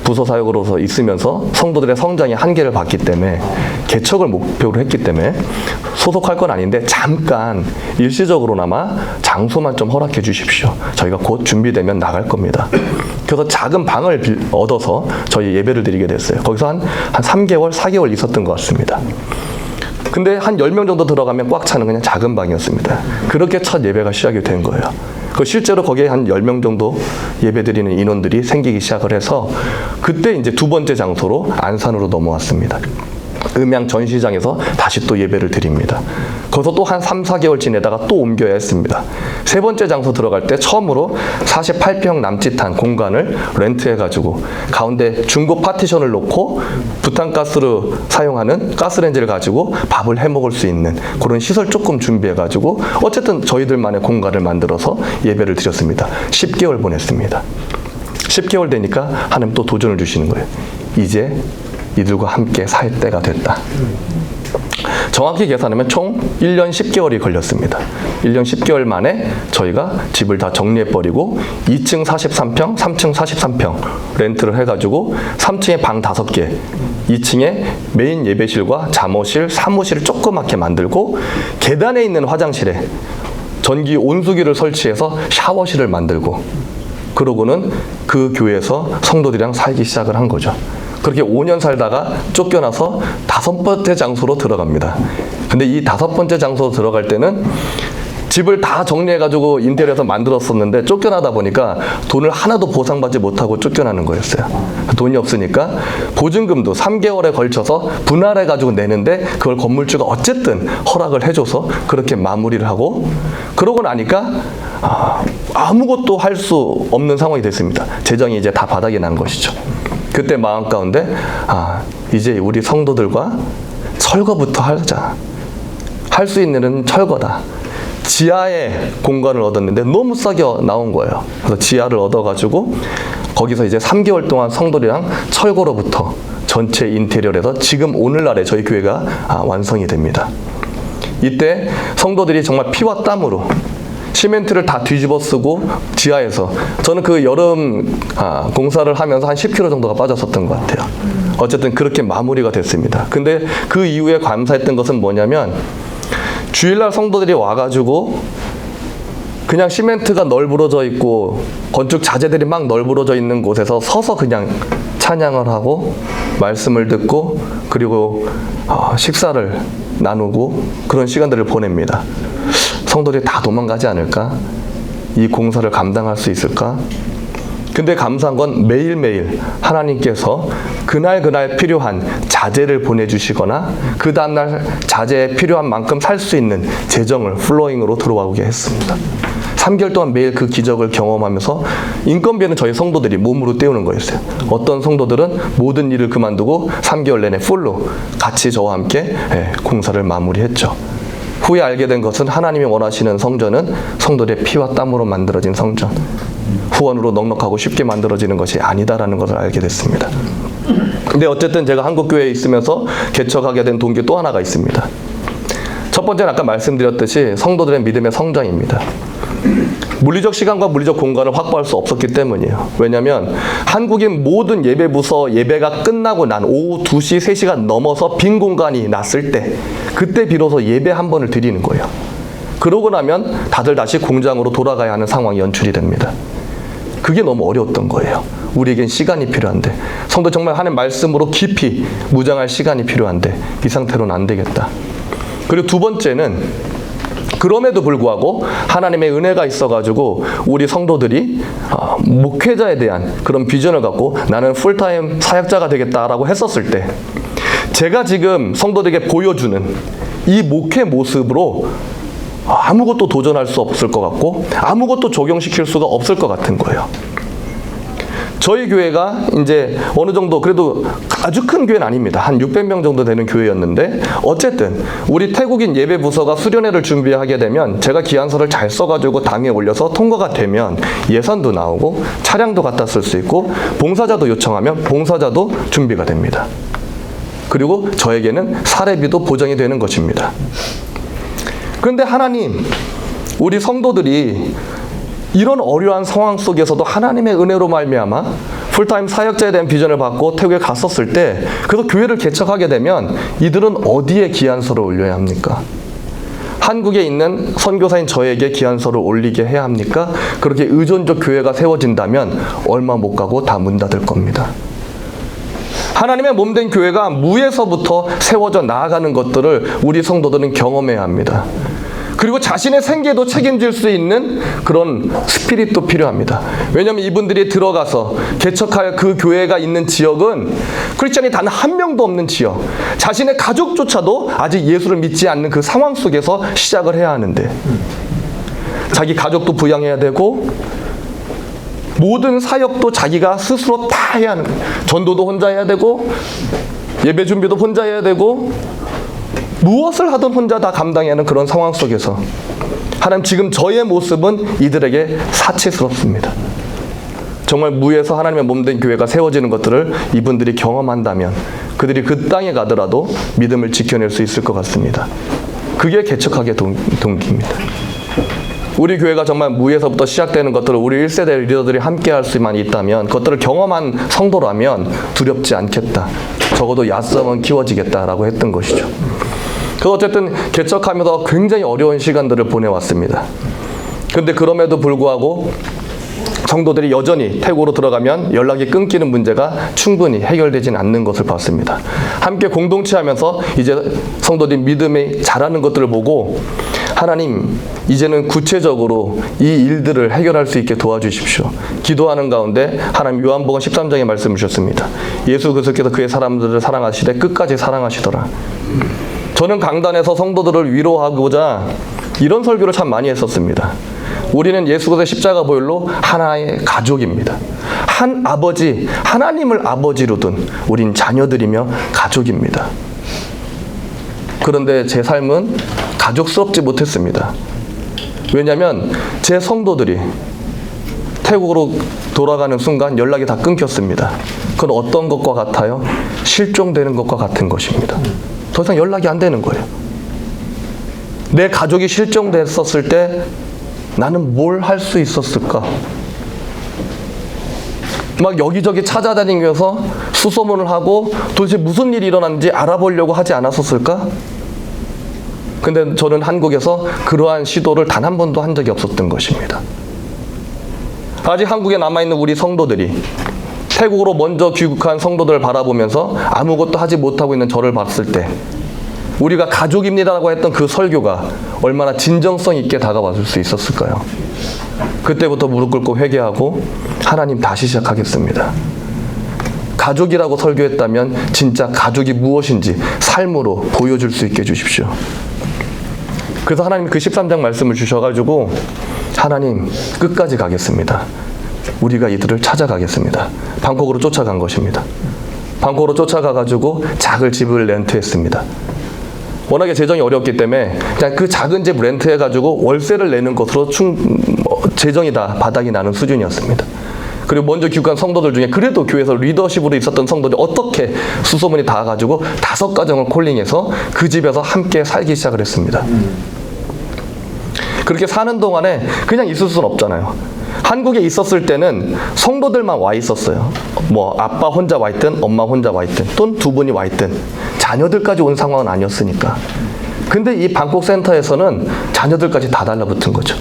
부서 사역으로서 있으면서 성도들의 성장의 한계를 봤기 때문에 개척을 목표로 했기 때문에 소속할 건 아닌데 잠깐 일시적으로나마 장소만 좀 허락해 주십시오. 저희가 곧 준비되면 나갈 겁니다. 그래서 작은 방을 얻어서 저희 예배를 드리게 됐어요. 거기서 한 3개월, 4개월 있었던 것 같습니다. 근데 한 10명 정도 들어가면 꽉 차는 그냥 작은 방이었습니다. 그렇게 첫 예배가 시작이 된 거예요. 실제로 거기에 한 10명 정도 예배드리는 인원들이 생기기 시작을 해서 그때 이제 두 번째 장소로 안산으로 넘어왔습니다. 음양 전시장에서 다시 또 예배를 드립니다. 거기서 또 한 3, 4개월 지내다가 또 옮겨야 했습니다. 세 번째 장소 들어갈 때 처음으로 48평 남짓한 공간을 렌트해가지고 가운데 중고 파티션을 놓고 부탄가스로 사용하는 가스레인지를 가지고 밥을 해먹을 수 있는 그런 시설 조금 준비해가지고 어쨌든 저희들만의 공간을 만들어서 예배를 드렸습니다. 10개월 보냈습니다. 10개월 되니까 하나님 또 도전을 주시는 거예요. 이제 이들과 함께 살 때가 됐다. 정확히 계산하면 총 1년 10개월이 걸렸습니다. 1년 10개월 만에 저희가 집을 다 정리해버리고 2층 43평, 3층 43평 렌트를 해가지고 3층에 방 5개, 2층에 메인 예배실과 잠옷실, 사무실을 조그맣게 만들고 계단에 있는 화장실에 전기 온수기를 설치해서 샤워실을 만들고 그러고는 그 교회에서 성도들이랑 살기 시작을 한 거죠. 그렇게 5년 살다가 쫓겨나서 5번째 장소로 들어갑니다. 근데 이 5번째 장소로 들어갈 때는 집을 다 정리해가지고 인테리어에서 만들었었는데 쫓겨나다 보니까 돈을 하나도 보상받지 못하고 쫓겨나는 거였어요. 돈이 없으니까 보증금도 3개월에 걸쳐서 분할해가지고 내는데 그걸 건물주가 어쨌든 허락을 해줘서 그렇게 마무리를 하고 그러고 나니까 아무것도 할 수 없는 상황이 됐습니다. 재정이 이제 다 바닥이 난 것이죠. 그때 마음 가운데 이제 우리 성도들과 철거부터 하자. 할 수 있는 일은 철거다. 지하에 공간을 얻었는데 너무 싸게 나온 거예요. 그래서 지하를 얻어가지고 거기서 이제 3개월 동안 성도들이랑 철거로부터 전체 인테리어를 해서 지금 오늘날에 저희 교회가 완성이 됩니다. 이때 성도들이 정말 피와 땀으로 시멘트를 다 뒤집어 쓰고 지하에서 저는 그 여름 공사를 하면서 한 10kg 정도가 빠졌었던 것 같아요. 어쨌든 그렇게 마무리가 됐습니다. 근데 그 이후에 감사했던 것은 뭐냐면 주일날 성도들이 와가지고 그냥 시멘트가 널브러져 있고 건축 자재들이 막 널브러져 있는 곳에서 서서 그냥 찬양을 하고 말씀을 듣고 그리고 식사를 나누고 그런 시간들을 보냅니다. 성도들이 다 도망가지 않을까? 이 공사를 감당할 수 있을까? 근데 감사한 건 매일매일 하나님께서 그날 필요한 자재를 보내주시거나 그 다음날 자재에 필요한 만큼 살 수 있는 재정을 플로잉으로 들어오게 했습니다. 3개월 동안 매일 그 기적을 경험하면서 인건비는 저희 성도들이 몸으로 때우는 거였어요. 어떤 성도들은 모든 일을 그만두고 3개월 내내 풀로 같이 저와 함께 공사를 마무리했죠. 후에 알게 된 것은 하나님이 원하시는 성전은 성도들의 피와 땀으로 만들어진 성전, 후원으로 넉넉하고 쉽게 만들어지는 것이 아니다라는 것을 알게 됐습니다. 근데 어쨌든 제가 한국교회에 있으면서 개척하게 된 동기 또 하나가 있습니다. 첫 번째는 아까 말씀드렸듯이 성도들의 믿음의 성장입니다. 물리적 시간과 물리적 공간을 확보할 수 없었기 때문이에요. 왜냐하면 한국인 모든 예배부서 예배가 끝나고 난 오후 2시, 3시가 넘어서 빈 공간이 났을 때 그때 비로소 예배 한 번을 드리는 거예요. 그러고 나면 다들 다시 공장으로 돌아가야 하는 상황이 연출이 됩니다. 그게 너무 어려웠던 거예요. 우리에겐 시간이 필요한데 성도 정말 하나님 말씀으로 깊이 무장할 시간이 필요한데 이 상태로는 안 되겠다. 그리고 두 번째는 그럼에도 불구하고 하나님의 은혜가 있어가지고 우리 성도들이 목회자에 대한 그런 비전을 갖고 나는 풀타임 사역자가 되겠다라고 했었을 때 제가 지금 성도들에게 보여주는 이 목회 모습으로 아무것도 도전할 수 없을 것 같고 아무것도 적용시킬 수가 없을 것 같은 거예요. 저희 교회가 이제 어느 정도 그래도 아주 큰 교회는 아닙니다. 한 600명 정도 되는 교회였는데 어쨌든 우리 태국인 예배 부서가 수련회를 준비하게 되면 제가 기한서를 잘 써가지고 당에 올려서 통과가 되면 예산도 나오고 차량도 갖다 쓸 수 있고 봉사자도 요청하면 봉사자도 준비가 됩니다. 그리고 저에게는 사례비도 보장이 되는 것입니다. 그런데 하나님, 우리 성도들이 이런 어려운 상황 속에서도 하나님의 은혜로 말미암아 풀타임 사역자에 대한 비전을 받고 태국에 갔었을 때 그래서 교회를 개척하게 되면 이들은 어디에 기한서를 올려야 합니까? 한국에 있는 선교사인 저에게 기한서를 올리게 해야 합니까? 그렇게 의존적 교회가 세워진다면 얼마 못 가고 다 문 닫을 겁니다. 하나님의 몸된 교회가 무에서부터 세워져 나아가는 것들을 우리 성도들은 경험해야 합니다. 그리고 자신의 생계도 책임질 수 있는 그런 스피릿도 필요합니다. 왜냐하면 이분들이 들어가서 개척할 그 교회가 있는 지역은 크리스찬이 단 한 명도 없는 지역, 자신의 가족조차도 아직 예수를 믿지 않는 그 상황 속에서 시작을 해야 하는데 자기 가족도 부양해야 되고 모든 사역도 자기가 스스로 다 해야 하는 거예요. 전도도 혼자 해야 되고 예배 준비도 혼자 해야 되고 무엇을 하든 혼자 다 감당해야 하는 그런 상황 속에서 하나님 지금 저의 모습은 이들에게 사치스럽습니다. 정말 무에서 하나님의 몸된 교회가 세워지는 것들을 이분들이 경험한다면 그들이 그 땅에 가더라도 믿음을 지켜낼 수 있을 것 같습니다. 그게 개척하기의 동기입니다. 우리 교회가 정말 무에서부터 시작되는 것들을 우리 1세대 리더들이 함께 할 수만 있다면 그것들을 경험한 성도라면 두렵지 않겠다. 적어도 야성은 키워지겠다라고 했던 것이죠. 그래서 어쨌든 개척하면서 굉장히 어려운 시간들을 보내왔습니다. 그런데 그럼에도 불구하고 성도들이 여전히 태국으로 들어가면 연락이 끊기는 문제가 충분히 해결되지는 않는 것을 봤습니다. 함께 공동체하면서 이제 성도들이 믿음이 자라는 것들을 보고 하나님 이제는 구체적으로 이 일들을 해결할 수 있게 도와주십시오. 기도하는 가운데 하나님 요한복음 13장에 말씀을 주셨습니다. 예수 그리스도께서 그의 사람들을 사랑하시되 끝까지 사랑하시더라. 저는 강단에서 성도들을 위로하고자 이런 설교를 참 많이 했었습니다. 우리는 예수 그리스도의 십자가 보혈로 하나의 가족입니다. 한 아버지, 하나님을 아버지로 둔 우린 자녀들이며 가족입니다. 그런데 제 삶은 가족스럽지 못했습니다. 왜냐하면 제 성도들이 태국으로 돌아가는 순간 연락이 다 끊겼습니다. 그건 어떤 것과 같아요? 실종되는 것과 같은 것입니다. 더 이상 연락이 안 되는 거예요. 내 가족이 실종됐었을 때 나는 뭘 할 수 있었을까? 막 여기저기 찾아다니면서 수소문을 하고 도대체 무슨 일이 일어났는지 알아보려고 하지 않았었을까? 근데 저는 한국에서 그러한 시도를 단 한 번도 한 적이 없었던 것입니다. 아직 한국에 남아있는 우리 성도들이 태국으로 먼저 귀국한 성도들을 바라보면서 아무것도 하지 못하고 있는 저를 봤을 때 우리가 가족입니다라고 했던 그 설교가 얼마나 진정성 있게 다가왔을 수 있었을까요? 그때부터 무릎 꿇고 회개하고 하나님 다시 시작하겠습니다. 가족이라고 설교했다면 진짜 가족이 무엇인지 삶으로 보여줄 수 있게 해주십시오. 그래서 하나님 그 13장 말씀을 주셔가지고 하나님 끝까지 가겠습니다. 우리가 이들을 찾아가겠습니다. 방콕으로 쫓아간 것입니다. 방콕으로 쫓아가가지고 작은 집을 렌트했습니다. 워낙에 재정이 어렵기 때문에 그냥 그 작은 집 렌트해가지고 월세를 내는 것으로 재정이 다 바닥이 나는 수준이었습니다. 그리고 먼저 귀국한 성도들 중에 그래도 교회에서 리더십으로 있었던 성도들이 어떻게 수소문이 닿아가지고 5가정을 콜링해서 그 집에서 함께 살기 시작을 했습니다. 그렇게 사는 동안에 그냥 있을 수는 없잖아요. 한국에 있었을 때는 성도들만 와 있었어요. 뭐 아빠 혼자 와 있든 엄마 혼자 와 있든 또는 두 분이 와 있든 자녀들까지 온 상황은 아니었으니까. 근데 이 방콕 센터에서는 자녀들까지 다 달라붙은 거죠.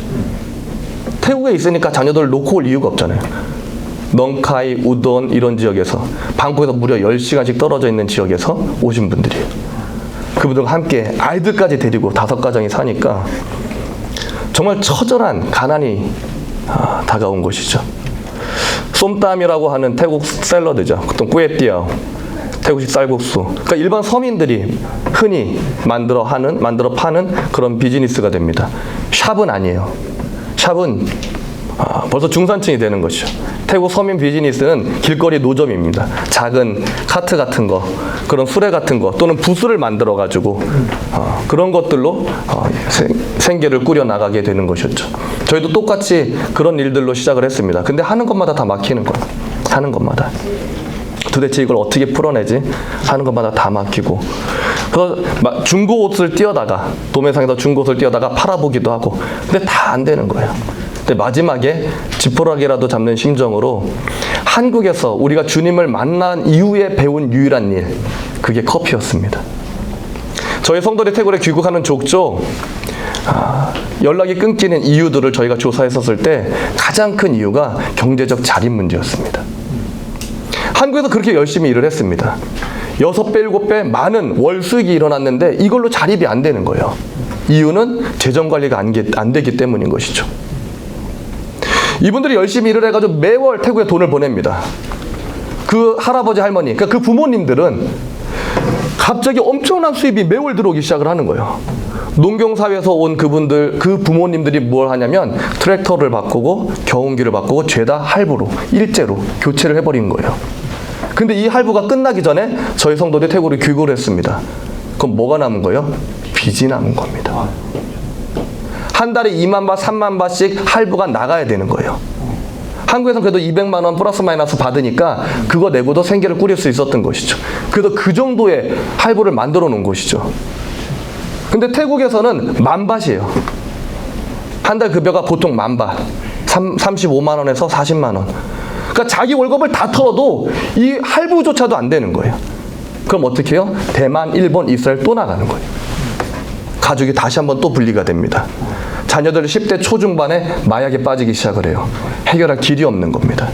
태국에 있으니까 자녀들을 놓고 올 이유가 없잖아요. 넝카이, 우돈 이런 지역에서 방콕에서 무려 10시간씩 떨어져 있는 지역에서 오신 분들이에요. 그분들과 함께 아이들까지 데리고 5가정이 사니까 정말 처절한 가난이 다가온 것이죠. 쏨땀이라고 하는 태국 샐러드죠. 또 꾸에띠아오, 태국식 쌀국수. 그러니까 일반 서민들이 흔히 만들어 파는 그런 비즈니스가 됩니다. 샵은 아니에요. 샵은 벌써 중산층이 되는 것이죠. 태국 서민 비즈니스는 길거리 노점입니다. 작은 카트 같은 거, 그런 수레 같은 거, 또는 부스를 만들어가지고 그런 것들로 생계를 꾸려 나가게 되는 것이었죠. 저희도 똑같이 그런 일들로 시작을 했습니다. 근데 하는 것마다 다 막히는 거예요. 하는 것마다. 도대체 이걸 어떻게 풀어내지? 하는 것마다 다 막히고. 그래서 중고 옷을 띄어다가, 도매상에서 중고 옷을 띄어다가 팔아보기도 하고. 근데 다 안 되는 거예요. 근데 마지막에 지푸라기라도 잡는 심정으로 한국에서 우리가 주님을 만난 이후에 배운 유일한 일, 그게 커피였습니다. 저희 성도들이 태국에 귀국하는 족족 연락이 끊기는 이유들을 저희가 조사했었을 때 가장 큰 이유가 경제적 자립 문제였습니다. 한국에서 그렇게 열심히 일을 했습니다. 6배, 7배 많은 월 수익이 일어났는데 이걸로 자립이 안 되는 거예요. 이유는 재정 관리가 안 되기 때문인 것이죠. 이분들이 열심히 일을 해가지고 매월 태국에 돈을 보냅니다. 그 할아버지, 할머니, 그러니까 그 부모님들은 갑자기 엄청난 수입이 매월 들어오기 시작을 하는 거예요. 농경사회에서 온 그분들, 그 부모님들이 뭘 하냐면 트랙터를 바꾸고 경운기를 바꾸고 죄다 할부로, 일제로 교체를 해버린 거예요. 근데 이 할부가 끝나기 전에 저희 성도들이 태국으로 귀국을 했습니다. 그럼 뭐가 남은 거예요? 빚이 남은 겁니다. 한 달에 2만 바, 3만 바씩 할부가 나가야 되는 거예요. 한국에서는 그래도 200만 원 플러스 마이너스 받으니까 그거 내고도 생계를 꾸릴 수 있었던 것이죠. 그래서 그 정도의 할부를 만들어 놓은 것이죠. 근데 태국에서는 10,000바트이에요. 한 달 급여가 보통 10,000바트, 35만 원에서 40만 원. 그러니까 자기 월급을 다 털어도 이 할부조차도 안 되는 거예요. 그럼 어떻게 해요? 대만, 일본, 이스라엘 또 나가는 거예요. 가족이 다시 한번 또 분리가 됩니다. 자녀들이 10대 초중반에 마약에 빠지기 시작을 해요. 해결할 길이 없는 겁니다.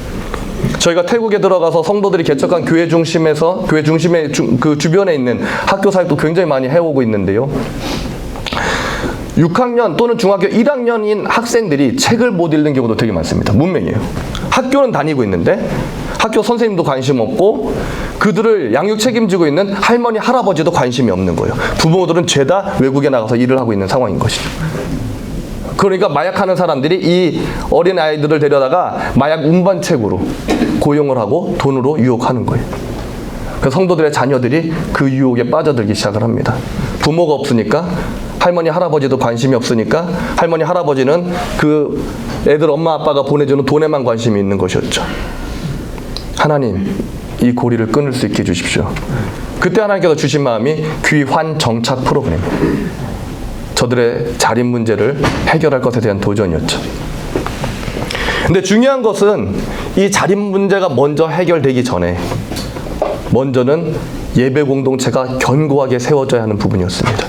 저희가 태국에 들어가서 성도들이 개척한 교회 중심에서 교회 중심의 그 주변에 있는 학교 사역도 굉장히 많이 해오고 있는데요. 6학년 또는 중학교 1학년인 학생들이 책을 못 읽는 경우도 되게 많습니다. 문맹이에요. 학교는 다니고 있는데 학교 선생님도 관심 없고 그들을 양육 책임지고 있는 할머니, 할아버지도 관심이 없는 거예요. 부모들은 죄다 외국에 나가서 일을 하고 있는 상황인 것이죠. 그러니까 마약하는 사람들이 이 어린 아이들을 데려다가 마약 운반책으로 고용을 하고 돈으로 유혹하는 거예요. 그래서 성도들의 자녀들이 그 유혹에 빠져들기 시작을 합니다. 부모가 없으니까 할머니, 할아버지도 관심이 없으니까 할머니, 할아버지는 그 애들 엄마, 아빠가 보내주는 돈에만 관심이 있는 것이었죠. 하나님, 이 고리를 끊을 수 있게 해주십시오. 그때 하나님께서 주신 마음이 귀환 정착 프로그램입니다. 저들의 자립 문제를 해결할 것에 대한 도전이었죠. 근데 중요한 것은 이 자립 문제가 먼저 해결되기 전에 먼저는 예배 공동체가 견고하게 세워져야 하는 부분이었습니다.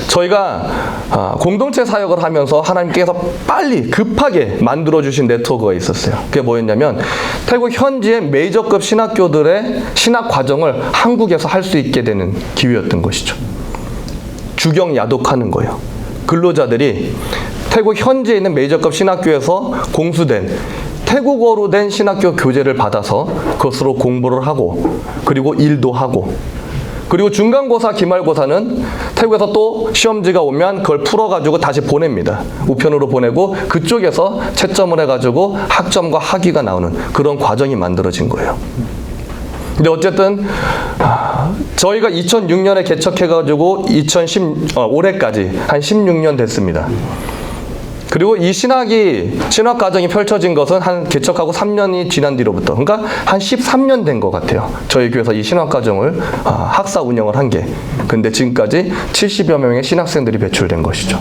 저희가 공동체 사역을 하면서 하나님께서 빨리 급하게 만들어주신 네트워크가 있었어요. 그게 뭐였냐면 태국 현지의 메이저급 신학교들의 신학 과정을 한국에서 할 수 있게 되는 기회였던 것이죠. 주경 야독하는 거예요. 근로자들이 태국 현지에 있는 메이저급 신학교에서 공수된 태국어로 된 신학교 교재를 받아서 그것으로 공부를 하고 그리고 일도 하고 그리고 중간고사, 기말고사는 태국에서 또 시험지가 오면 그걸 풀어가지고 다시 보냅니다. 우편으로 보내고 그쪽에서 채점을 해가지고 학점과 학위가 나오는 그런 과정이 만들어진 거예요. 근데 어쨌든 저희가 2006년에 개척해가지고 올해까지 한 16년 됐습니다. 그리고 이 신학 과정이 펼쳐진 것은 한 개척하고 3년이 지난 뒤로부터, 그러니까 한 13년 된 것 같아요. 저희 교회에서 이 신학 과정을 학사 운영을 한 게. 근데 지금까지 70여 명의 신학생들이 배출된 것이죠.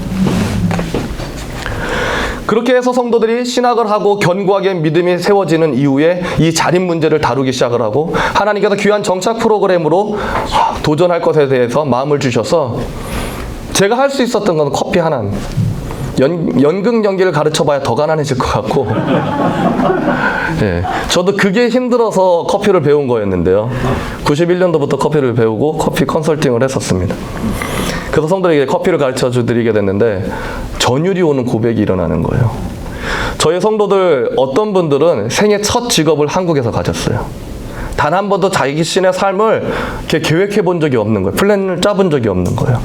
그렇게 해서 성도들이 신학을 하고 견고하게 믿음이 세워지는 이후에 이 자립 문제를 다루기 시작을 하고 하나님께서 귀한 정착 프로그램으로 도전할 것에 대해서 마음을 주셔서 제가 할 수 있었던 건 커피 하나. 연극 연기를 가르쳐봐야 더 가난해질 것 같고 예, 저도 그게 힘들어서 커피를 배운 거였는데요. 91년도부터 커피를 배우고 커피 컨설팅을 했었습니다. 그래서 성도들에게 커피를 가르쳐 드리게 됐는데 전율이 오는 고백이 일어나는 거예요. 저희 성도들 어떤 분들은 생애 첫 직업을 한국에서 가졌어요. 단 한 번도 자신의 삶을 이렇게 계획해 본 적이 없는 거예요. 플랜을 짜본 적이 없는 거예요.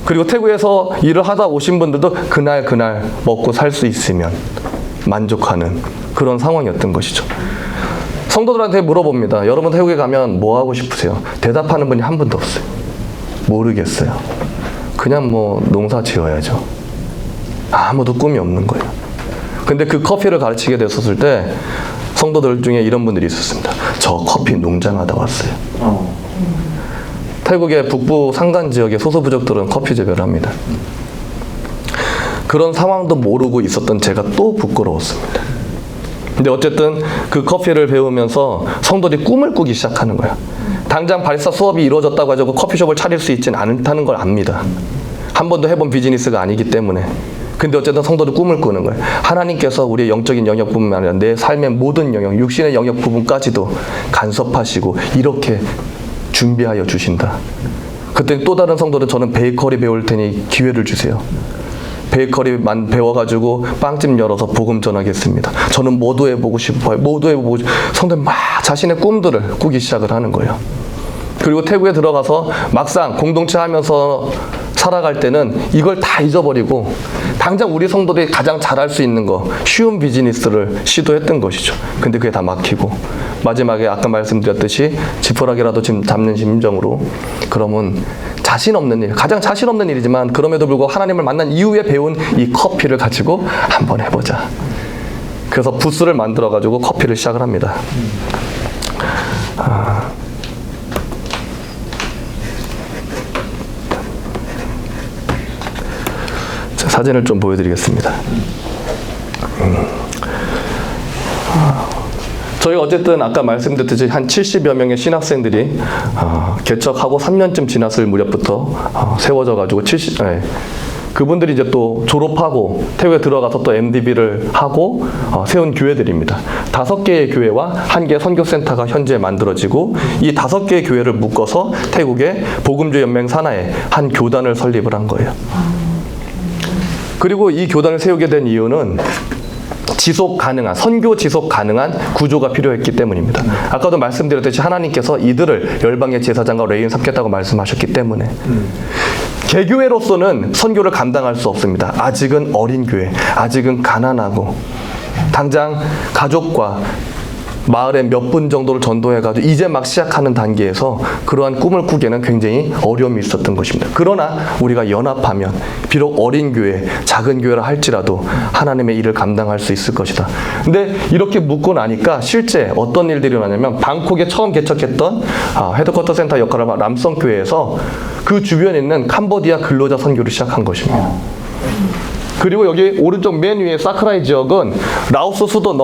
그리고 태국에서 일을 하다 오신 분들도 그날 먹고 살 수 있으면 만족하는 그런 상황이었던 것이죠. 성도들한테 물어봅니다. 여러분 태국에 가면 뭐 하고 싶으세요? 대답하는 분이 한 분도 없어요. 모르겠어요. 그냥 뭐 농사 지어야죠. 아무도 꿈이 없는 거예요. 근데 그 커피를 가르치게 됐었을 때 성도들 중에 이런 분들이 있었습니다. 저 커피 농장하다 왔어요. 태국의 북부 산간 지역의 소수부족들은 커피 재배를 합니다. 그런 상황도 모르고 있었던 제가 또 부끄러웠습니다. 근데 어쨌든 그 커피를 배우면서 성도들이 꿈을 꾸기 시작하는 거야. 당장 바리스타 수업이 이루어졌다고 해서 커피숍을 차릴 수 있지는 않다는 걸 압니다. 한 번도 해본 비즈니스가 아니기 때문에. 근데 어쨌든 성도들 꿈을 꾸는 거예요. 하나님께서 우리의 영적인 영역뿐만 아니라 내 삶의 모든 영역, 육신의 영역 부분까지도 간섭하시고 이렇게 준비하여 주신다. 그때 또 다른 성도는 저는 베이커리 배울 테니 기회를 주세요. 베이커리만 배워가지고 빵집 열어서 복음 전하겠습니다. 저는 모두 해보고 싶어요. 모두 해보고 싶어요. 성도는 막 자신의 꿈들을 꾸기 시작을 하는 거예요. 그리고 태국에 들어가서 막상 공동체 하면서 살아갈 때는 이걸 다 잊어버리고 당장 우리 성도들이 가장 잘할 수 있는 거 쉬운 비즈니스를 시도했던 것이죠. 근데 그게 다 막히고 마지막에 아까 말씀드렸듯이 지푸라기라도 지금 잡는 심정으로 그러면 자신 없는 일, 가장 자신 없는 일이지만 그럼에도 불구하고 하나님을 만난 이후에 배운 이 커피를 가지고 한번 해보자. 그래서 부스를 만들어 가지고 커피를 시작을 합니다. 사진을 좀 보여드리겠습니다. 저희 어쨌든 아까 말씀드렸듯이 한 70여 명의 신학생들이 개척하고 3년쯤 지났을 무렵부터 세워져 가지고 그분들이 이제 또 졸업하고 태국에 들어가서 또 MDB를 하고 세운 교회들입니다. 5개의 교회와 1개의 선교센터가 현재 만들어지고 이 5개의 교회를 묶어서 태국의 복음주의 연맹 산하에 한 교단을 설립을 한 거예요. 그리고 이 교단을 세우게 된 이유는 지속 가능한, 선교 지속 가능한 구조가 필요했기 때문입니다. 아까도 말씀드렸듯이 하나님께서 이들을 열방의 제사장과 레위인 삼겠다고 말씀하셨기 때문에 개교회로서는 선교를 감당할 수 없습니다. 아직은 어린 교회, 아직은 가난하고 당장 가족과 마을에 몇 분 정도를 전도해가지고 이제 막 시작하는 단계에서 그러한 꿈을 꾸기에는 굉장히 어려움이 있었던 것입니다. 그러나 우리가 연합하면 비록 어린 교회, 작은 교회라 할지라도 하나님의 일을 감당할 수 있을 것이다. 근데 이렇게 묻고 나니까 실제 어떤 일들이 일어나냐면 방콕에 처음 개척했던 헤드쿼터 센터 역할을 한 람성교회에서 그 주변에 있는 캄보디아 근로자 선교를 시작한 것입니다. 그리고 여기 오른쪽 맨 위에 사크라이 지역은 라오스 수도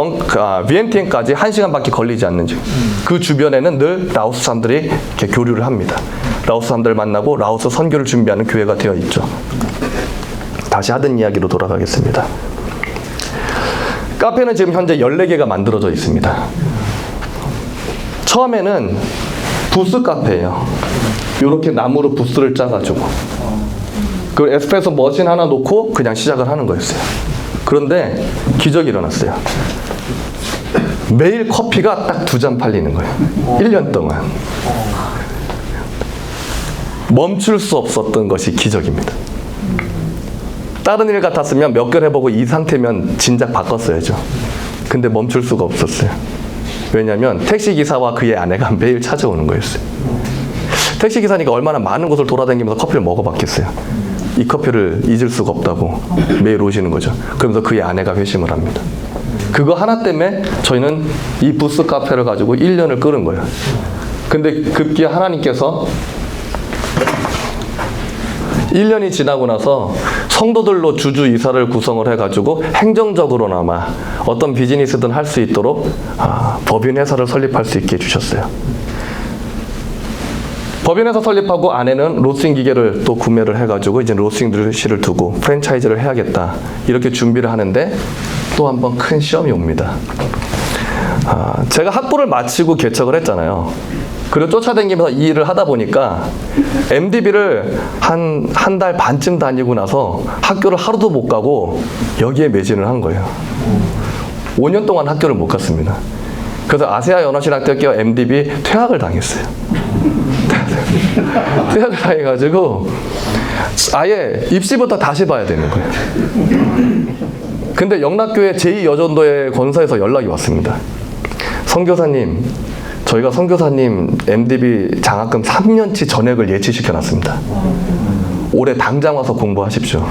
비엔티엔까지 1시간밖에 걸리지 않는 지역. 그 주변에는 늘 라오스 사람들이 이렇게 교류를 합니다. 라오스 사람들을 만나고 라오스 선교를 준비하는 교회가 되어 있죠. 다시 하던 이야기로 돌아가겠습니다. 카페는 지금 현재 14개가 만들어져 있습니다. 처음에는 부스 카페예요. 이렇게 나무로 부스를 짜가지고 그 에스프레소 머신 하나 놓고 그냥 시작을 하는 거였어요. 그런데 기적이 일어났어요. 매일 커피가 딱 2잔 팔리는 거예요. 1년 동안. 멈출 수 없었던 것이 기적입니다. 다른 일 같았으면 몇 개월 해보고 이 상태면 진작 바꿨어야죠. 근데 멈출 수가 없었어요. 왜냐하면 택시기사와 그의 아내가 매일 찾아오는 거였어요. 택시기사니까 얼마나 많은 곳을 돌아다니면서 커피를 먹어봤겠어요. 이 커피를 잊을 수가 없다고 매일 오시는 거죠. 그러면서 그의 아내가 회심을 합니다. 그거 하나 때문에 저희는 이 부스 카페를 가지고 1년을 끓은 거예요. 근데 급기야 하나님께서 1년이 지나고 나서 성도들로 주주 이사를 구성을 해가지고 행정적으로나마 어떤 비즈니스든 할 수 있도록 법인 회사를 설립할 수 있게 해주셨어요. 법인회사 설립하고 아내는 로스팅 기계를 또 구매를 해가지고 이제 로스팅실을 두고 프랜차이즈를 해야겠다 이렇게 준비를 하는데 또 한 번 큰 시험이 옵니다. 제가 학부를 마치고 개척을 했잖아요. 그리고 쫓아다니면서 이 일을 하다 보니까 MDB를 한 달 반쯤 다니고 나서 학교를 하루도 못 가고 여기에 매진을 한 거예요. 5년 동안 학교를 못 갔습니다. 그래서 아세아 연합신학대학교 MDB 퇴학을 당했어요. 퇴학을 당해가지고 아예 입시부터 다시 봐야 되는 거예요. 근데 영락교회 제2여전도회 권사에서 연락이 왔습니다. 선교사님, 저희가 선교사님 MDB 장학금 3년치 전액을 예치시켜놨습니다. 올해 당장 와서 공부하십시오.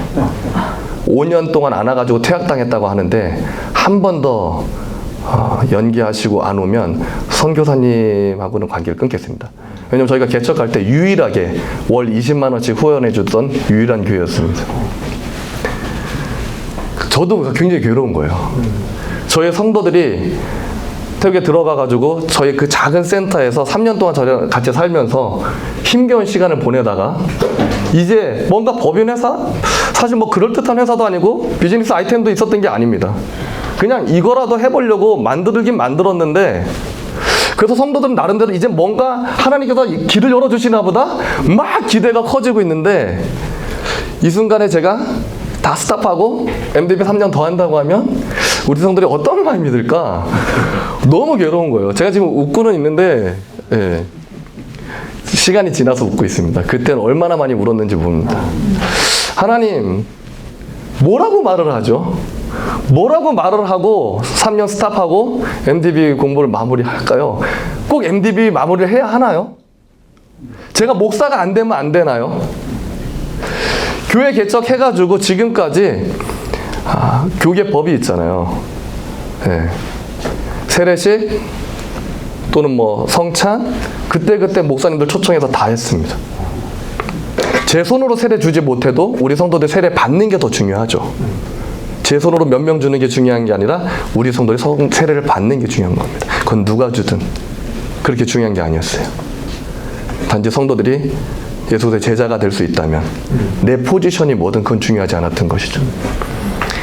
5년 동안 안 와가지고 퇴학당했다고 하는데 한 번 더 연기하시고 안 오면 선교사님하고는 관계를 끊겠습니다. 왜냐면 저희가 개척할 때 유일하게 월 20만 원씩 후원해 주던 유일한 교회였습니다. 저도 굉장히 괴로운 거예요. 저희 성도들이 태국에 들어가가지고 저희 그 작은 센터에서 3년 동안 저랑 같이 살면서 힘겨운 시간을 보내다가 이제 뭔가 법인 회사? 사실 뭐 그럴듯한 회사도 아니고 비즈니스 아이템도 있었던 게 아닙니다. 그냥 이거라도 해보려고 만들긴 만들었는데, 그래서 성도들은 나름대로 이제 뭔가 하나님께서 길을 열어주시나 보다 막 기대가 커지고 있는데, 이 순간에 제가 다 스탑하고 MDB 3년 더 한다고 하면 우리 성도들이 어떤 마음이 들까? 너무 괴로운 거예요. 제가 지금 웃고는 있는데, 예, 시간이 지나서 웃고 있습니다. 그때는 얼마나 많이 울었는지 모릅니다. 하나님, 뭐라고 말을 하죠? 뭐라고 말을 하고 3년 스탑하고 MDB 공부를 마무리할까요? 꼭 MDB 마무리를 해야 하나요? 제가 목사가 안 되면 안 되나요? 교회 개척해가지고 지금까지 교계 법이 있잖아요. 네. 세례식 또는 뭐 성찬, 그때 목사님들 초청해서 다 했습니다. 제 손으로 세례 주지 못해도 우리 성도들 세례 받는 게 더 중요하죠. 제 손으로 몇 명 주는 게 중요한 게 아니라 우리 성도들이 세례를 받는 게 중요한 겁니다. 그건 누가 주든 그렇게 중요한 게 아니었어요. 단지 성도들이 예수의 제자가 될 수 있다면 내 포지션이 뭐든 그건 중요하지 않았던 것이죠.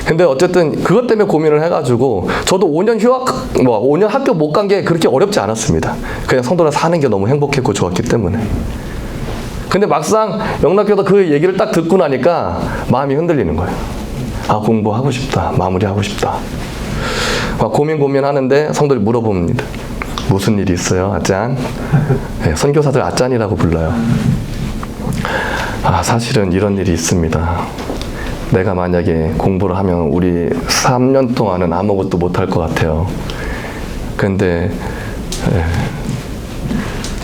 근데 어쨌든 그것 때문에 고민을 해가지고 저도 5년 5년 학교 못 간 게 그렇게 어렵지 않았습니다. 그냥 성도랑 사는 게 너무 행복했고 좋았기 때문에. 근데 막상 영락교도 그 얘기를 딱 듣고 나니까 마음이 흔들리는 거예요. 공부하고 싶다. 마무리하고 싶다. 막 고민하는데 성도들이 물어봅니다. 무슨 일이 있어요, 아짠? 네, 선교사들 아짠이라고 불러요. 사실은 이런 일이 있습니다. 내가 만약에 공부를 하면 우리 3년 동안은 아무것도 못할 것 같아요. 근데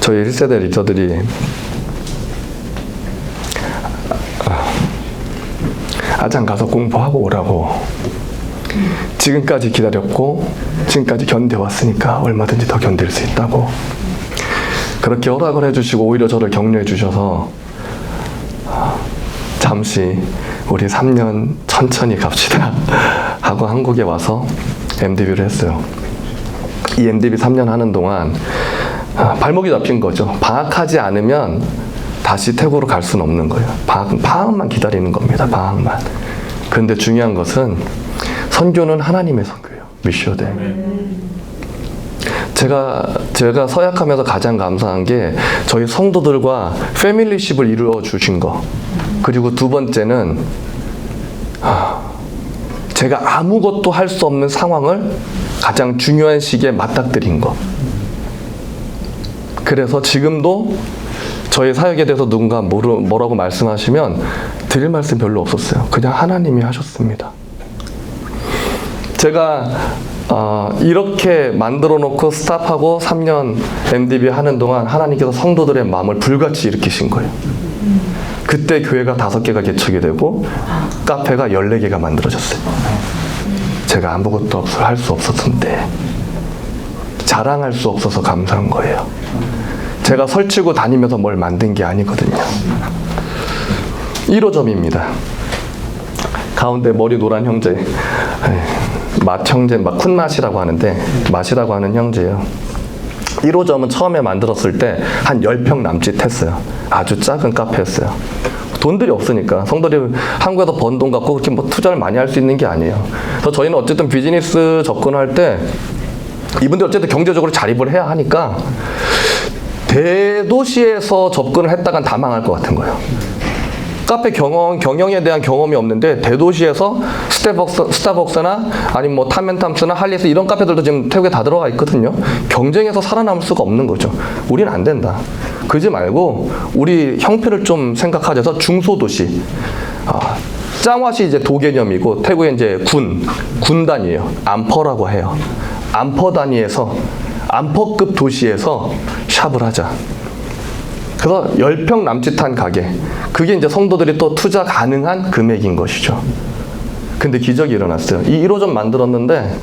저희 1세대 리더들이 아장 가서 공부하고 오라고 지금까지 기다렸고 지금까지 견뎌왔으니까 얼마든지 더 견딜 수 있다고 그렇게 허락을 해주시고 오히려 저를 격려해 주셔서 잠시 우리 3년 천천히 갑시다 하고 한국에 와서 MDB를 했어요. 이 MDB 3년 하는 동안 발목이 잡힌 거죠. 방학하지 않으면 다시 태국으로 갈 수는 없는 거예요. 방학만 기다리는 겁니다. 방학만. 그런데 중요한 것은 선교는 하나님의 선교예요. 미쇼데. 제가 서약하면서 가장 감사한 게 저희 성도들과 패밀리십을 이루어 주신 거. 그리고 두 번째는 제가 아무것도 할 수 없는 상황을 가장 중요한 시기에 맞닥뜨린 거. 그래서 지금도 저희 사역에 대해서 누군가 뭐라고 말씀하시면 드릴 말씀 별로 없었어요. 그냥 하나님이 하셨습니다. 제가 이렇게 만들어 놓고 스탑하고 3년 MDB 하는 동안 하나님께서 성도들의 마음을 불같이 일으키신 거예요. 그때 교회가 5개가 개척이 되고 카페가 14개가 만들어졌어요. 제가 아무것도 할 수 없었는데 자랑할 수 없어서 감사한 거예요. 제가 설치고 다니면서 뭘 만든 게 아니거든요. 1호점입니다. 가운데 머리 노란 형제, 맛 형제, 쿤맛이라고 하는데 맛이라고 하는 형제예요. 1호점은 처음에 만들었을 때 한 10평 남짓 했어요. 아주 작은 카페였어요. 돈들이 없으니까 성도들이 한국에서 번 돈 갖고 그렇게 뭐 투자를 많이 할 수 있는 게 아니에요. 그래서 저희는 어쨌든 비즈니스 접근할 때 이분들 어쨌든 경제적으로 자립을 해야 하니까 대도시에서 접근을 했다간 다 망할 것 같은 거예요. 카페 경영에 대한 경험이 없는데 대도시에서 스타벅스나 아니면 뭐 탐앤탐스나 할리스 이런 카페들도 지금 태국에 다 들어가 있거든요. 경쟁에서 살아남을 수가 없는 거죠. 우리는 안 된다. 그러지 말고 우리 형편을 좀 생각하셔서 중소도시. 짱왓이 이제 도개념이고 태국에 이제 군 단위예요. 암퍼라고 해요. 암퍼 단위에서 암퍼급 도시에서 샵을 하자. 그래서 10평 남짓한 가게. 그게 이제 성도들이 또 투자 가능한 금액인 것이죠. 근데 기적이 일어났어요. 이 1호점 만들었는데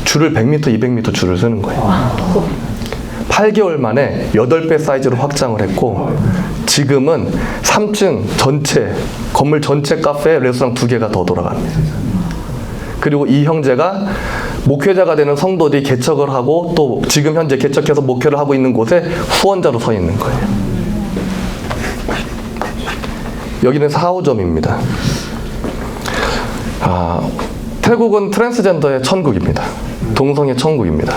줄을 100m, 200m 줄을 서는 거예요. 8개월 만에 8배 사이즈로 확장을 했고 지금은 3층 전체, 건물 전체 카페에 레스토랑 2개가 더 돌아갑니다. 그리고 이 형제가 목회자가 되는 성도들이 개척을 하고 또 지금 현재 개척해서 목회를 하고 있는 곳에 후원자로 서 있는 거예요. 여기는 4호점입니다. 태국은 트랜스젠더의 천국입니다. 동성애 천국입니다.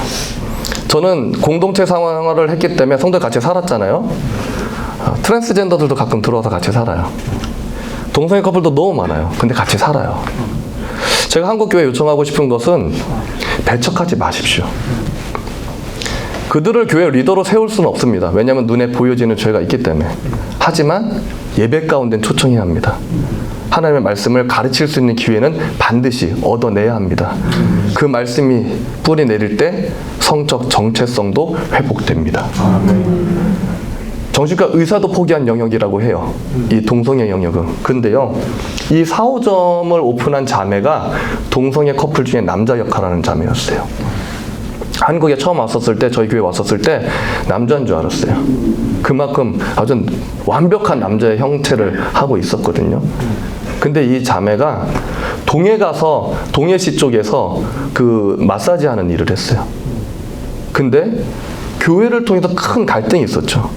저는 공동체 생활을 했기 때문에 성도들 같이 살았잖아요. 트랜스젠더들도 가끔 들어와서 같이 살아요. 동성애 커플도 너무 많아요. 근데 같이 살아요. 제가 한국교회 요청하고 싶은 것은 배척하지 마십시오. 그들을 교회 리더로 세울 수는 없습니다. 왜냐하면 눈에 보여지는 죄가 있기 때문에. 하지만 예배 가운데는 초청해야 합니다. 하나님의 말씀을 가르칠 수 있는 기회는 반드시 얻어내야 합니다. 그 말씀이 뿌리 내릴 때 성적 정체성도 회복됩니다. 정신과 의사도 포기한 영역이라고 해요. 이 동성애 영역은. 근데요, 이 4호점을 오픈한 자매가 동성애 커플 중에 남자 역할하는 자매였어요. 한국에 처음 왔었을 때, 저희 교회 왔었을 때 남자인 줄 알았어요. 그만큼 아주 완벽한 남자의 형체를 하고 있었거든요. 근데 이 자매가 동해 가서 동해시 쪽에서 그 마사지 하는 일을 했어요. 근데 교회를 통해서 큰 갈등이 있었죠.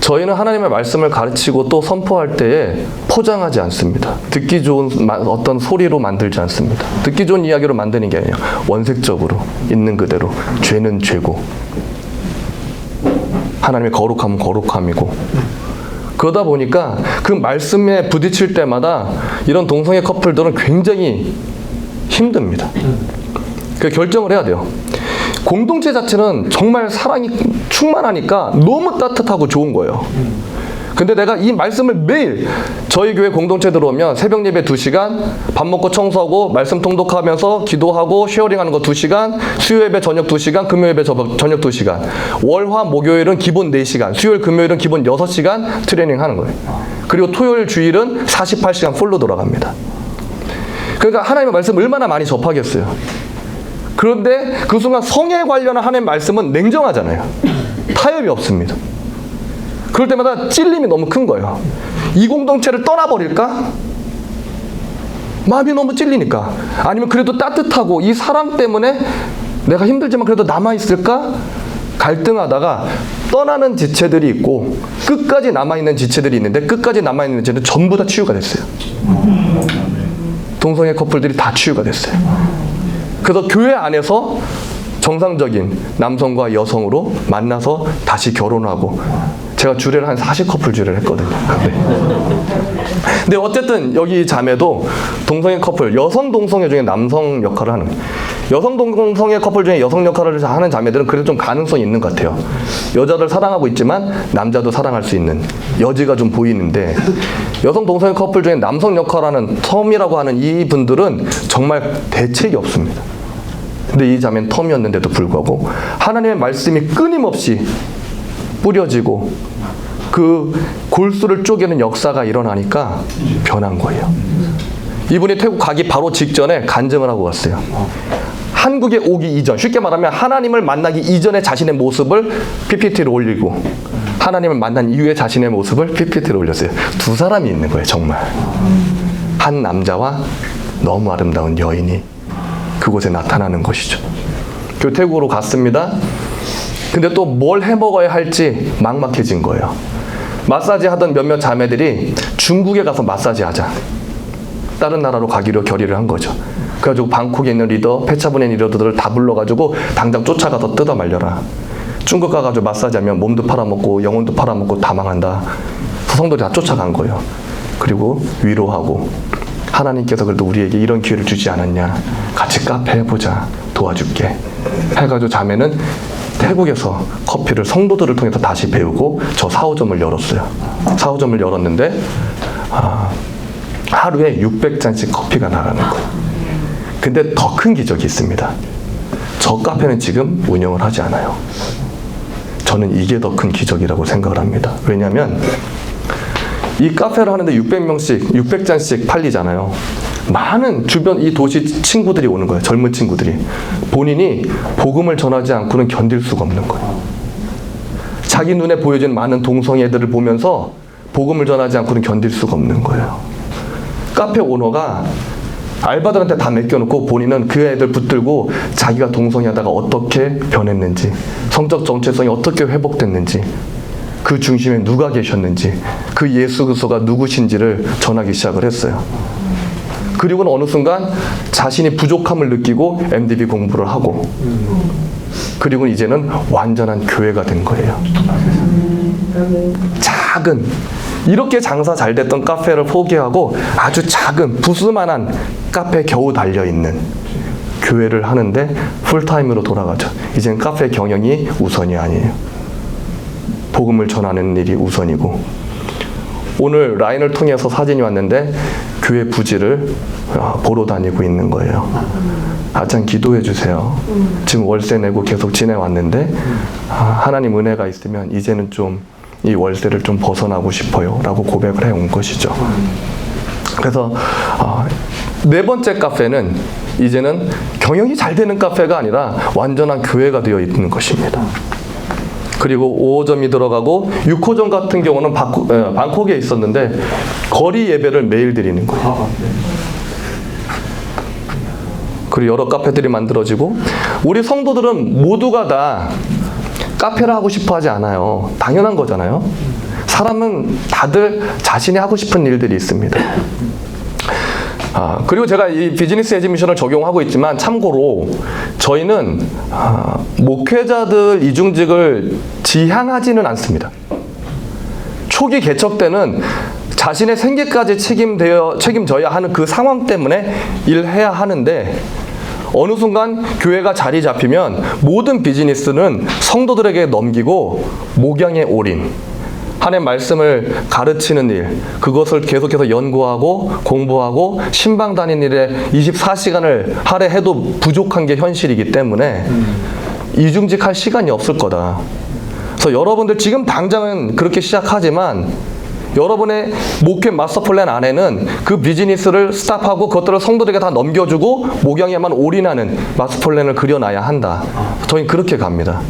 저희는 하나님의 말씀을 가르치고 또 선포할 때에 포장하지 않습니다. 듣기 좋은 어떤 소리로 만들지 않습니다. 듣기 좋은 이야기로 만드는 게 아니에요. 원색적으로 있는 그대로 죄는 죄고 하나님의 거룩함은 거룩함이고, 그러다 보니까 그 말씀에 부딪힐 때마다 이런 동성애 커플들은 굉장히 힘듭니다. 그 결정을 해야 돼요. 공동체 자체는 정말 사랑이 충만하니까 너무 따뜻하고 좋은 거예요. 근데 내가 이 말씀을 매일 저희 교회 공동체 들어오면 새벽 예배 2시간, 밥 먹고 청소하고 말씀 통독하면서 기도하고 쉐어링하는 거 2시간, 수요 예배 저녁 2시간, 금요 예배 저녁 2시간, 월화 목요일은 기본 4시간, 수요일 금요일은 기본 6시간 트레이닝 하는 거예요. 그리고 토요일 주일은 48시간 풀로 돌아갑니다. 그러니까 하나님의 말씀 얼마나 많이 접하겠어요. 그런데 그 순간 성에 관련한 하나님의 말씀은 냉정하잖아요. 타협이 없습니다. 그럴 때마다 찔림이 너무 큰 거예요. 이 공동체를 떠나버릴까? 마음이 너무 찔리니까. 아니면 그래도 따뜻하고 이 사랑 때문에 내가 힘들지만 그래도 남아있을까? 갈등하다가 떠나는 지체들이 있고 끝까지 남아있는 지체들이 있는데, 끝까지 남아있는 지체는 전부 다 치유가 됐어요. 동성애 커플들이 다 치유가 됐어요. 그래서 교회 안에서 정상적인 남성과 여성으로 만나서 다시 결혼하고, 제가 주례를 한 40커플 주례를 했거든요. 근데 어쨌든 여기 자매도 동성애 커플, 여성 동성애 중에 남성 역할을 하는, 여성 동성애 커플 중에 여성 역할을 하는 자매들은 그래도 좀 가능성이 있는 것 같아요. 여자를 사랑하고 있지만 남자도 사랑할 수 있는 여지가 좀 보이는데, 여성 동성애 커플 중에 남성 역할하는 텀이라고 하는 이 분들은 정말 대책이 없습니다. 근데 이 자매는 텀이었는데도 불구하고 하나님의 말씀이 끊임없이 뿌려지고 그 골수를 쪼개는 역사가 일어나니까 변한 거예요. 이분이 태국 가기 바로 직전에 간증을 하고 갔어요. 한국에 오기 이전, 쉽게 말하면 하나님을 만나기 이전에 자신의 모습을 PPT로 올리고, 하나님을 만난 이후에 자신의 모습을 PPT로 올렸어요. 두 사람이 있는 거예요, 정말. 한 남자와 너무 아름다운 여인이 그곳에 나타나는 것이죠. 그 태국으로 갔습니다. 근데 또 뭘 해먹어야 할지 막막해진 거예요. 마사지 하던 몇몇 자매들이 중국에 가서 마사지 하자, 다른 나라로 가기로 결의를 한 거죠. 그래가지고 방콕에 있는 리더, 페차분에 있는 리더들을 다 불러가지고 당장 쫓아가서 뜯어 말려라. 중국 가가지고 마사지하면 몸도 팔아먹고 영혼도 팔아먹고 다 망한다. 성도들이 다 쫓아간 거예요. 그리고 위로하고, 하나님께서 그래도 우리에게 이런 기회를 주지 않았냐, 같이 카페 해보자, 도와줄게 해가지고 자매는 태국에서 커피를 성도들을 통해서 다시 배우고 저 4호점을 열었어요. 4호점을 열었는데 하루에 600잔씩 커피가 나가는 거예요. 근데 더 큰 기적이 있습니다. 저 카페는 지금 운영을 하지 않아요. 저는 이게 더 큰 기적이라고 생각을 합니다. 왜냐하면 이 카페를 하는데 600명씩, 600잔씩 팔리잖아요. 많은 주변 이 도시 친구들이 오는 거예요. 젊은 친구들이. 본인이 복음을 전하지 않고는 견딜 수가 없는 거예요. 자기 눈에 보여지는 많은 동성애들을 보면서 복음을 전하지 않고는 견딜 수가 없는 거예요. 카페 오너가 알바들한테 다 맡겨놓고 본인은 그 애들 붙들고 자기가 동성애하다가 어떻게 변했는지, 성적 정체성이 어떻게 회복됐는지, 그 중심에 누가 계셨는지, 그 예수 그리스도가 누구신지를 전하기 시작을 했어요. 그리고는 어느 순간 자신이 부족함을 느끼고 MDB 공부를 하고, 그리고 이제는 완전한 교회가 된 거예요. 작은, 이렇게 장사 잘 됐던 카페를 포기하고 아주 작은 부스만한 카페에 겨우 달려있는 교회를 하는데 풀타임으로 돌아가죠. 이제는 카페 경영이 우선이 아니에요. 복음을 전하는 일이 우선이고, 오늘 라인을 통해서 사진이 왔는데 교회 부지를 보러 다니고 있는 거예요. 아참 기도해 주세요. 지금 월세 내고 계속 지내왔는데 하나님 은혜가 있으면 이제는 좀 이 월세를 좀 벗어나고 싶어요 라고 고백을 해온 것이죠. 그래서 네 번째 카페는 이제는 경영이 잘 되는 카페가 아니라 완전한 교회가 되어 있는 것입니다. 그리고 5호점이 들어가고 6호점 같은 경우는 방콕에 있었는데 거리 예배를 매일 드리는 거예요. 그리고 여러 카페들이 만들어지고, 우리 성도들은 모두가 다 카페를 하고 싶어 하지 않아요. 당연한 거잖아요. 사람은 다들 자신이 하고 싶은 일들이 있습니다. 그리고 제가 이 비즈니스 에즈 미션을 적용하고 있지만 참고로 저희는 목회자들 이중직을 지향하지는 않습니다. 초기 개척 때는 자신의 생계까지 책임져야 하는 그 상황 때문에 일해야 하는데, 어느 순간 교회가 자리 잡히면 모든 비즈니스는 성도들에게 넘기고 목양에 올인, 하나님의 말씀을 가르치는 일, 그것을 계속해서 연구하고 공부하고 신방 다니는 일에 24시간을 할애해도 부족한 게 현실이기 때문에 이중직 할 시간이 없을 거다. 그래서 여러분들 지금 당장은 그렇게 시작하지만 여러분의 목회 마스터 플랜 안에는 그 비즈니스를 스탑하고 그것들을 성도들에게 다 넘겨주고 목양에만 올인하는 마스터 플랜을 그려놔야 한다. 저희는 그렇게 갑니다.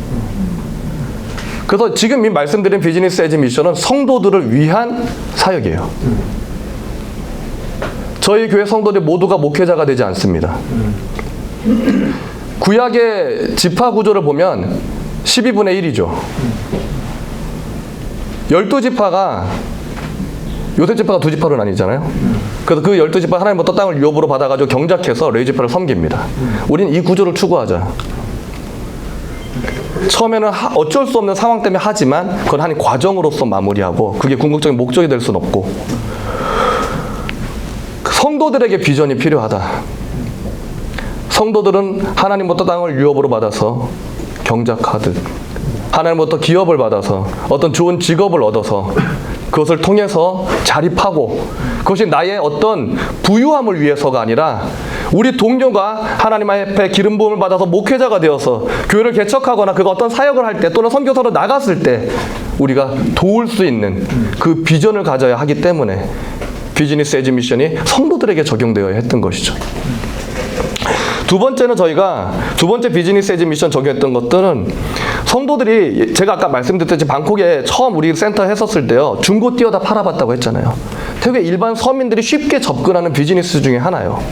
그래서 지금 이 말씀드린 비즈니스 에즈 미션은 성도들을 위한 사역이에요. 저희 교회 성도들 모두가 목회자가 되지 않습니다. 구약의 지파 구조를 보면 12분의 1이죠. 12지파가 요셉 지파가 2지파로 나뉘잖아요. 그래서 그 12지파 하나님부터 땅을 유업으로 받아가지고 경작해서 레위지파를 섬깁니다. 우리는 이 구조를 추구하자. 처음에는 어쩔 수 없는 상황 때문에 하지만 그건 한 과정으로서 마무리하고, 그게 궁극적인 목적이 될 수는 없고, 성도들에게 비전이 필요하다. 성도들은 하나님부터 땅을 유업으로 받아서 경작하듯, 하나님부터 기업을 받아서 어떤 좋은 직업을 얻어서 그것을 통해서 자립하고, 그것이 나의 어떤 부유함을 위해서가 아니라 우리 동료가 하나님 앞에 기름 부음을 받아서 목회자가 되어서 교회를 개척하거나 그가 어떤 사역을 할 때 또는 선교사로 나갔을 때 우리가 도울 수 있는 그 비전을 가져야 하기 때문에 비즈니스 에즈 미션이 성도들에게 적용되어야 했던 것이죠. 두 번째는 저희가 두 번째 비즈니스 에즈 미션 적용했던 것들은, 성도들이 제가 아까 말씀드렸듯이 방콕에 처음 우리 센터 했었을 때요, 중고 띄어다 팔아봤다고 했잖아요. 태국의 일반 서민들이 쉽게 접근하는 비즈니스 중에 하나예요.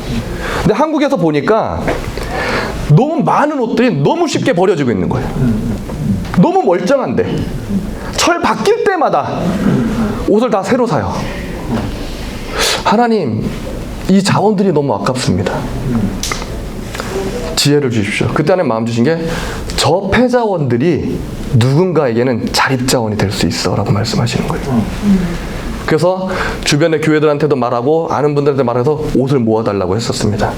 근데 한국에서 보니까 너무 많은 옷들이 너무 쉽게 버려지고 있는 거예요. 너무 멀쩡한데 철 바뀔 때마다 옷을 다 새로 사요. 하나님, 이 자원들이 너무 아깝습니다. 지혜를 주십시오. 그때 안에 마음 주신 게, 저 패자원들이 누군가에게는 자립자원이 될 수 있어 라고 말씀하시는 거예요. 그래서 주변의 교회들한테도 말하고 아는 분들한테 말해서 옷을 모아달라고 했었습니다.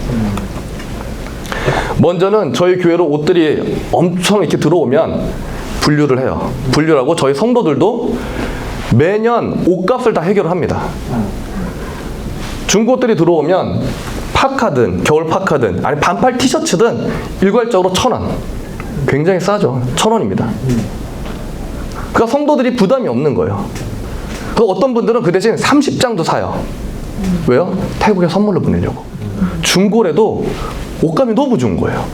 먼저는 저희 교회로 옷들이 엄청 이렇게 들어오면 분류를 해요. 분류를 하고 저희 성도들도 매년 옷값을 다 해결을 합니다. 중고들이 들어오면 파카든 겨울 파카든 아니 반팔 티셔츠든 일괄적으로 1,000원. 굉장히 싸죠. 1,000원입니다. 그러니까 성도들이 부담이 없는 거예요. 그 어떤 분들은 그 대신 30장도 사요. 왜요? 태국에 선물로 보내려고. 중고래도 옷감이 너무 좋은 거예요.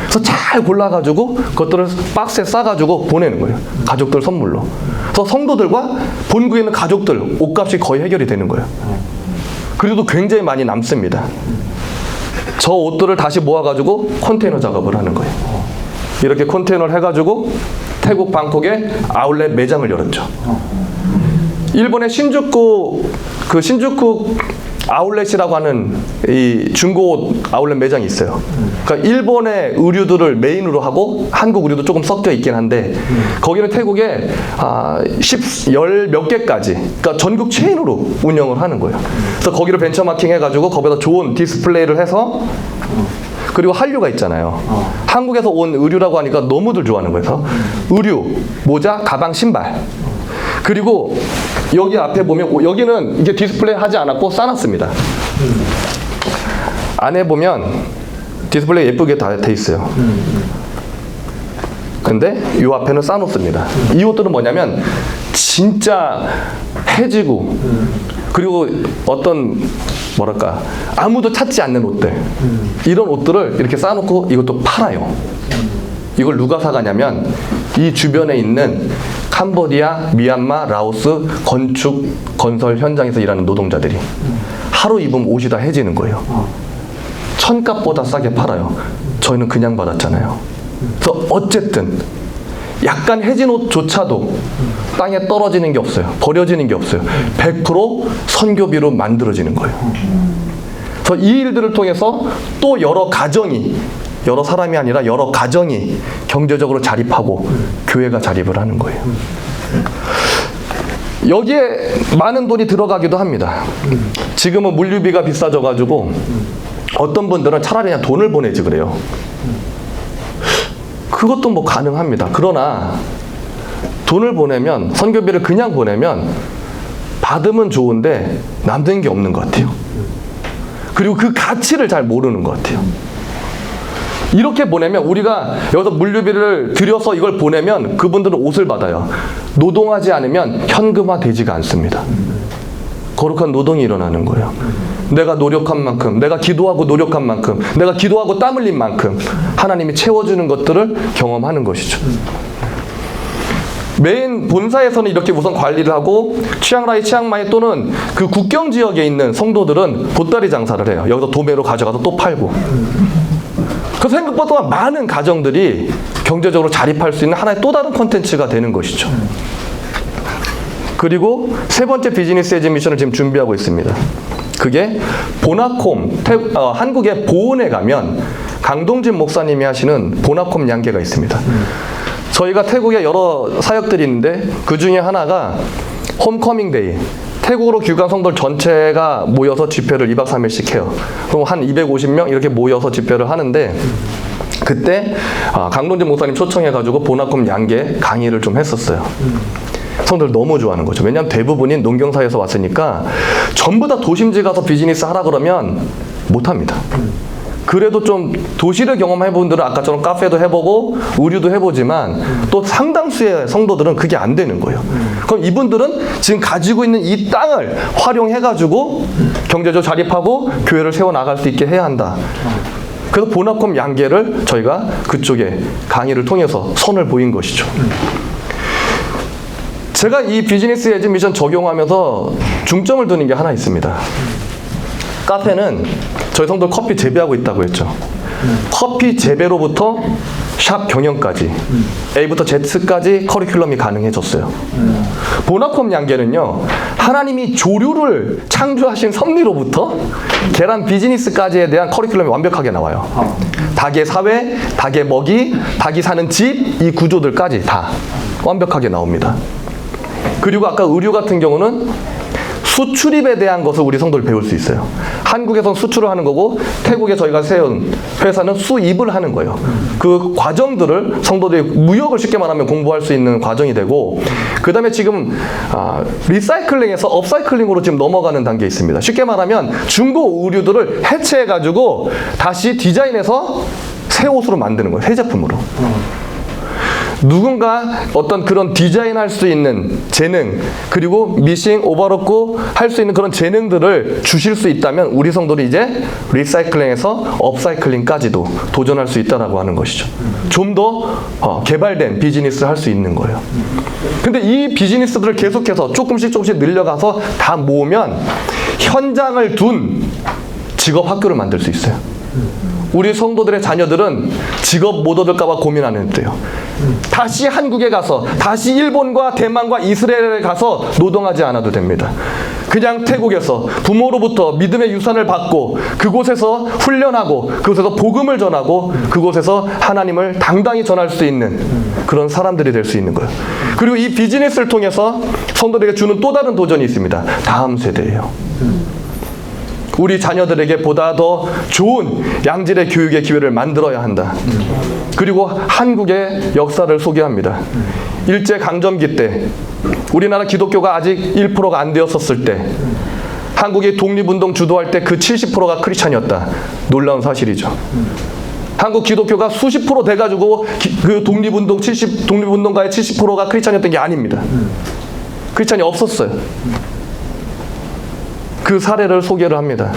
그래서 잘 골라가지고 그것들을 박스에 싸가지고 보내는 거예요. 가족들 선물로. 그래서 성도들과 본국에 있는 가족들 옷값이 거의 해결이 되는 거예요. 그래도 굉장히 많이 남습니다. 저 옷들을 다시 모아가지고 컨테이너 작업을 하는 거예요. 이렇게 컨테이너를 해가지고 태국 방콕에 아울렛 매장을 열었죠. 일본의 신주쿠 아울렛이라고 하는 이 중고 옷 아울렛 매장이 있어요. 그러니까 일본의 의류들을 메인으로 하고 한국 의류도 조금 섞여 있긴 한데 거기는 태국에 10 몇 개까지, 그러니까 전국 체인으로 운영을 하는 거예요. 그래서 거기를 벤처마킹 해가지고 거기다 좋은 디스플레이를 해서, 그리고 한류가 있잖아요. 한국에서 온 의류라고 하니까 너무들 좋아하는 거예요. 그래서 의류, 모자, 가방, 신발. 그리고 여기 앞에 보면 여기는 이게 디스플레이 하지 않았고 싸놨습니다. 안에 보면 디스플레이 예쁘게 다 돼 있어요. 근데 이 앞에는 싸놓습니다. 이 옷들은 뭐냐면 진짜 해지고 그리고 어떤 뭐랄까 아무도 찾지 않는 옷들, 이런 옷들을 이렇게 싸놓고 이것도 팔아요. 이걸 누가 사가냐면 이 주변에 있는 캄보디아, 미얀마, 라오스 건축, 건설 현장에서 일하는 노동자들이 하루 입으면 옷이 다 해지는 거예요. 천값보다 싸게 팔아요. 저희는 그냥 받았잖아요. 그래서 어쨌든 약간 해진 옷조차도 땅에 떨어지는 게 없어요. 버려지는 게 없어요. 100% 선교비로 만들어지는 거예요. 그래서 이 일들을 통해서 또 여러 사람이 아니라 여러 가정이 경제적으로 자립하고 교회가 자립을 하는 거예요. 여기에 많은 돈이 들어가기도 합니다. 지금은 물류비가 비싸져가지고 어떤 분들은 차라리 그냥 돈을 보내지 그래요. 그것도 뭐 가능합니다. 그러나 돈을 보내면, 선교비를 그냥 보내면 받으면 좋은데 남는 게 없는 것 같아요. 그리고 그 가치를 잘 모르는 것 같아요. 이렇게 보내면, 우리가 여기서 물류비를 들여서 이걸 보내면 그분들은 옷을 받아요. 노동하지 않으면 현금화 되지가 않습니다. 거룩한 노동이 일어나는 거예요. 내가 노력한 만큼, 내가 기도하고 노력한 만큼, 내가 기도하고 땀 흘린 만큼 하나님이 채워주는 것들을 경험하는 것이죠. 메인 본사에서는 이렇게 우선 관리를 하고, 치앙라이, 치앙마이 또는 그 국경 지역에 있는 성도들은 보따리 장사를 해요. 여기서 도매로 가져가서 또 팔고. 그 생각보다 많은 가정들이 경제적으로 자립할 수 있는 하나의 또 다른 콘텐츠가 되는 것이죠. 그리고 세 번째 비즈니스 에이지 미션을 지금 준비하고 있습니다. 그게 보나콤, 한국의 보은에 가면 강동진 목사님이 하시는 보나콤 양계가 있습니다. 저희가 태국에 여러 사역들이 있는데 그 중에 하나가 홈커밍 데이, 태국으로 귀국한 성도들 전체가 모여서 집회를 2박 3일씩 해요. 그럼 한 250명 이렇게 모여서 집회를 하는데, 그때 강동진 목사님 초청해가지고 보나콤 양계 강의를 좀 했었어요. 성도들 너무 좋아하는 거죠. 왜냐하면 대부분이 농경사에서 왔으니까 전부 다 도심지 가서 비즈니스 하라 그러면 못합니다. 그래도 좀 도시를 경험해본 분들은 아까처럼 카페도 해보고 의류도 해보지만 또 상당수의 성도들은 그게 안 되는 거예요. 그럼 이분들은 지금 가지고 있는 이 땅을 활용해가지고 경제적으로 자립하고 교회를 세워나갈 수 있게 해야 한다. 그래서 보나콤 양계를 저희가 그쪽에 강의를 통해서 선을 보인 것이죠. 제가 이 비즈니스 에이지 미션 적용하면서 중점을 두는 게 하나 있습니다. 카페는 저희 성도 커피 재배하고 있다고 했죠. 커피 재배로부터 샵 경영까지 A부터 Z까지 커리큘럼이 가능해졌어요. 보나콤 양계는요, 하나님이 조류를 창조하신 섭리로부터 계란 비즈니스까지에 대한 커리큘럼이 완벽하게 나와요. 닭의 사회, 닭의 먹이, 닭이 사는 집, 이 구조들까지 다 완벽하게 나옵니다. 그리고 아까 의류 같은 경우는 수출입에 대한 것을 우리 성도를 배울 수 있어요. 한국에선 수출을 하는 거고 태국에 저희가 세운 회사는 수입을 하는 거예요. 그 과정들을 성도들이 무역을 쉽게 말하면 공부할 수 있는 과정이 되고, 그 다음에 지금 리사이클링에서 업사이클링으로 지금 넘어가는 단계에 있습니다. 쉽게 말하면 중고 의류들을 해체해가지고 다시 디자인해서 새 옷으로 만드는 거예요. 새 제품으로. 누군가 어떤 그런 디자인할 수 있는 재능, 그리고 미싱, 오버로크 할 수 있는 그런 재능들을 주실 수 있다면 우리 성도들이 이제 리사이클링에서 업사이클링까지도 도전할 수 있다라고 하는 것이죠. 좀 더 개발된 비즈니스를 할 수 있는 거예요. 근데 이 비즈니스들을 계속해서 조금씩 늘려가서 다 모으면 현장을 둔 직업 학교를 만들 수 있어요. 우리 성도들의 자녀들은 직업 못 얻을까봐 고민 안 했대요. 다시 한국에 가서 다시 일본과 대만과 이스라엘에 가서 노동하지 않아도 됩니다. 그냥 태국에서 부모로부터 믿음의 유산을 받고 그곳에서 훈련하고 그곳에서 복음을 전하고 그곳에서 하나님을 당당히 전할 수 있는 그런 사람들이 될 수 있는 거예요. 그리고 이 비즈니스를 통해서 성도들에게 주는 또 다른 도전이 있습니다. 다음 세대예요. 우리 자녀들에게 보다 더 좋은 양질의 교육의 기회를 만들어야 한다. 그리고 한국의 역사를 소개합니다. 일제강점기 때 우리나라 기독교가 아직 1%가 안 되었었을 때 한국이 독립운동 주도할 때 그 70%가 크리스찬이었다. 놀라운 사실이죠. 한국 기독교가 수십 프로 돼가지고 그 독립운동가의 70%가 크리스찬이었던 게 아닙니다. 크리스찬이 없었어요. 그 사례를 소개를 합니다.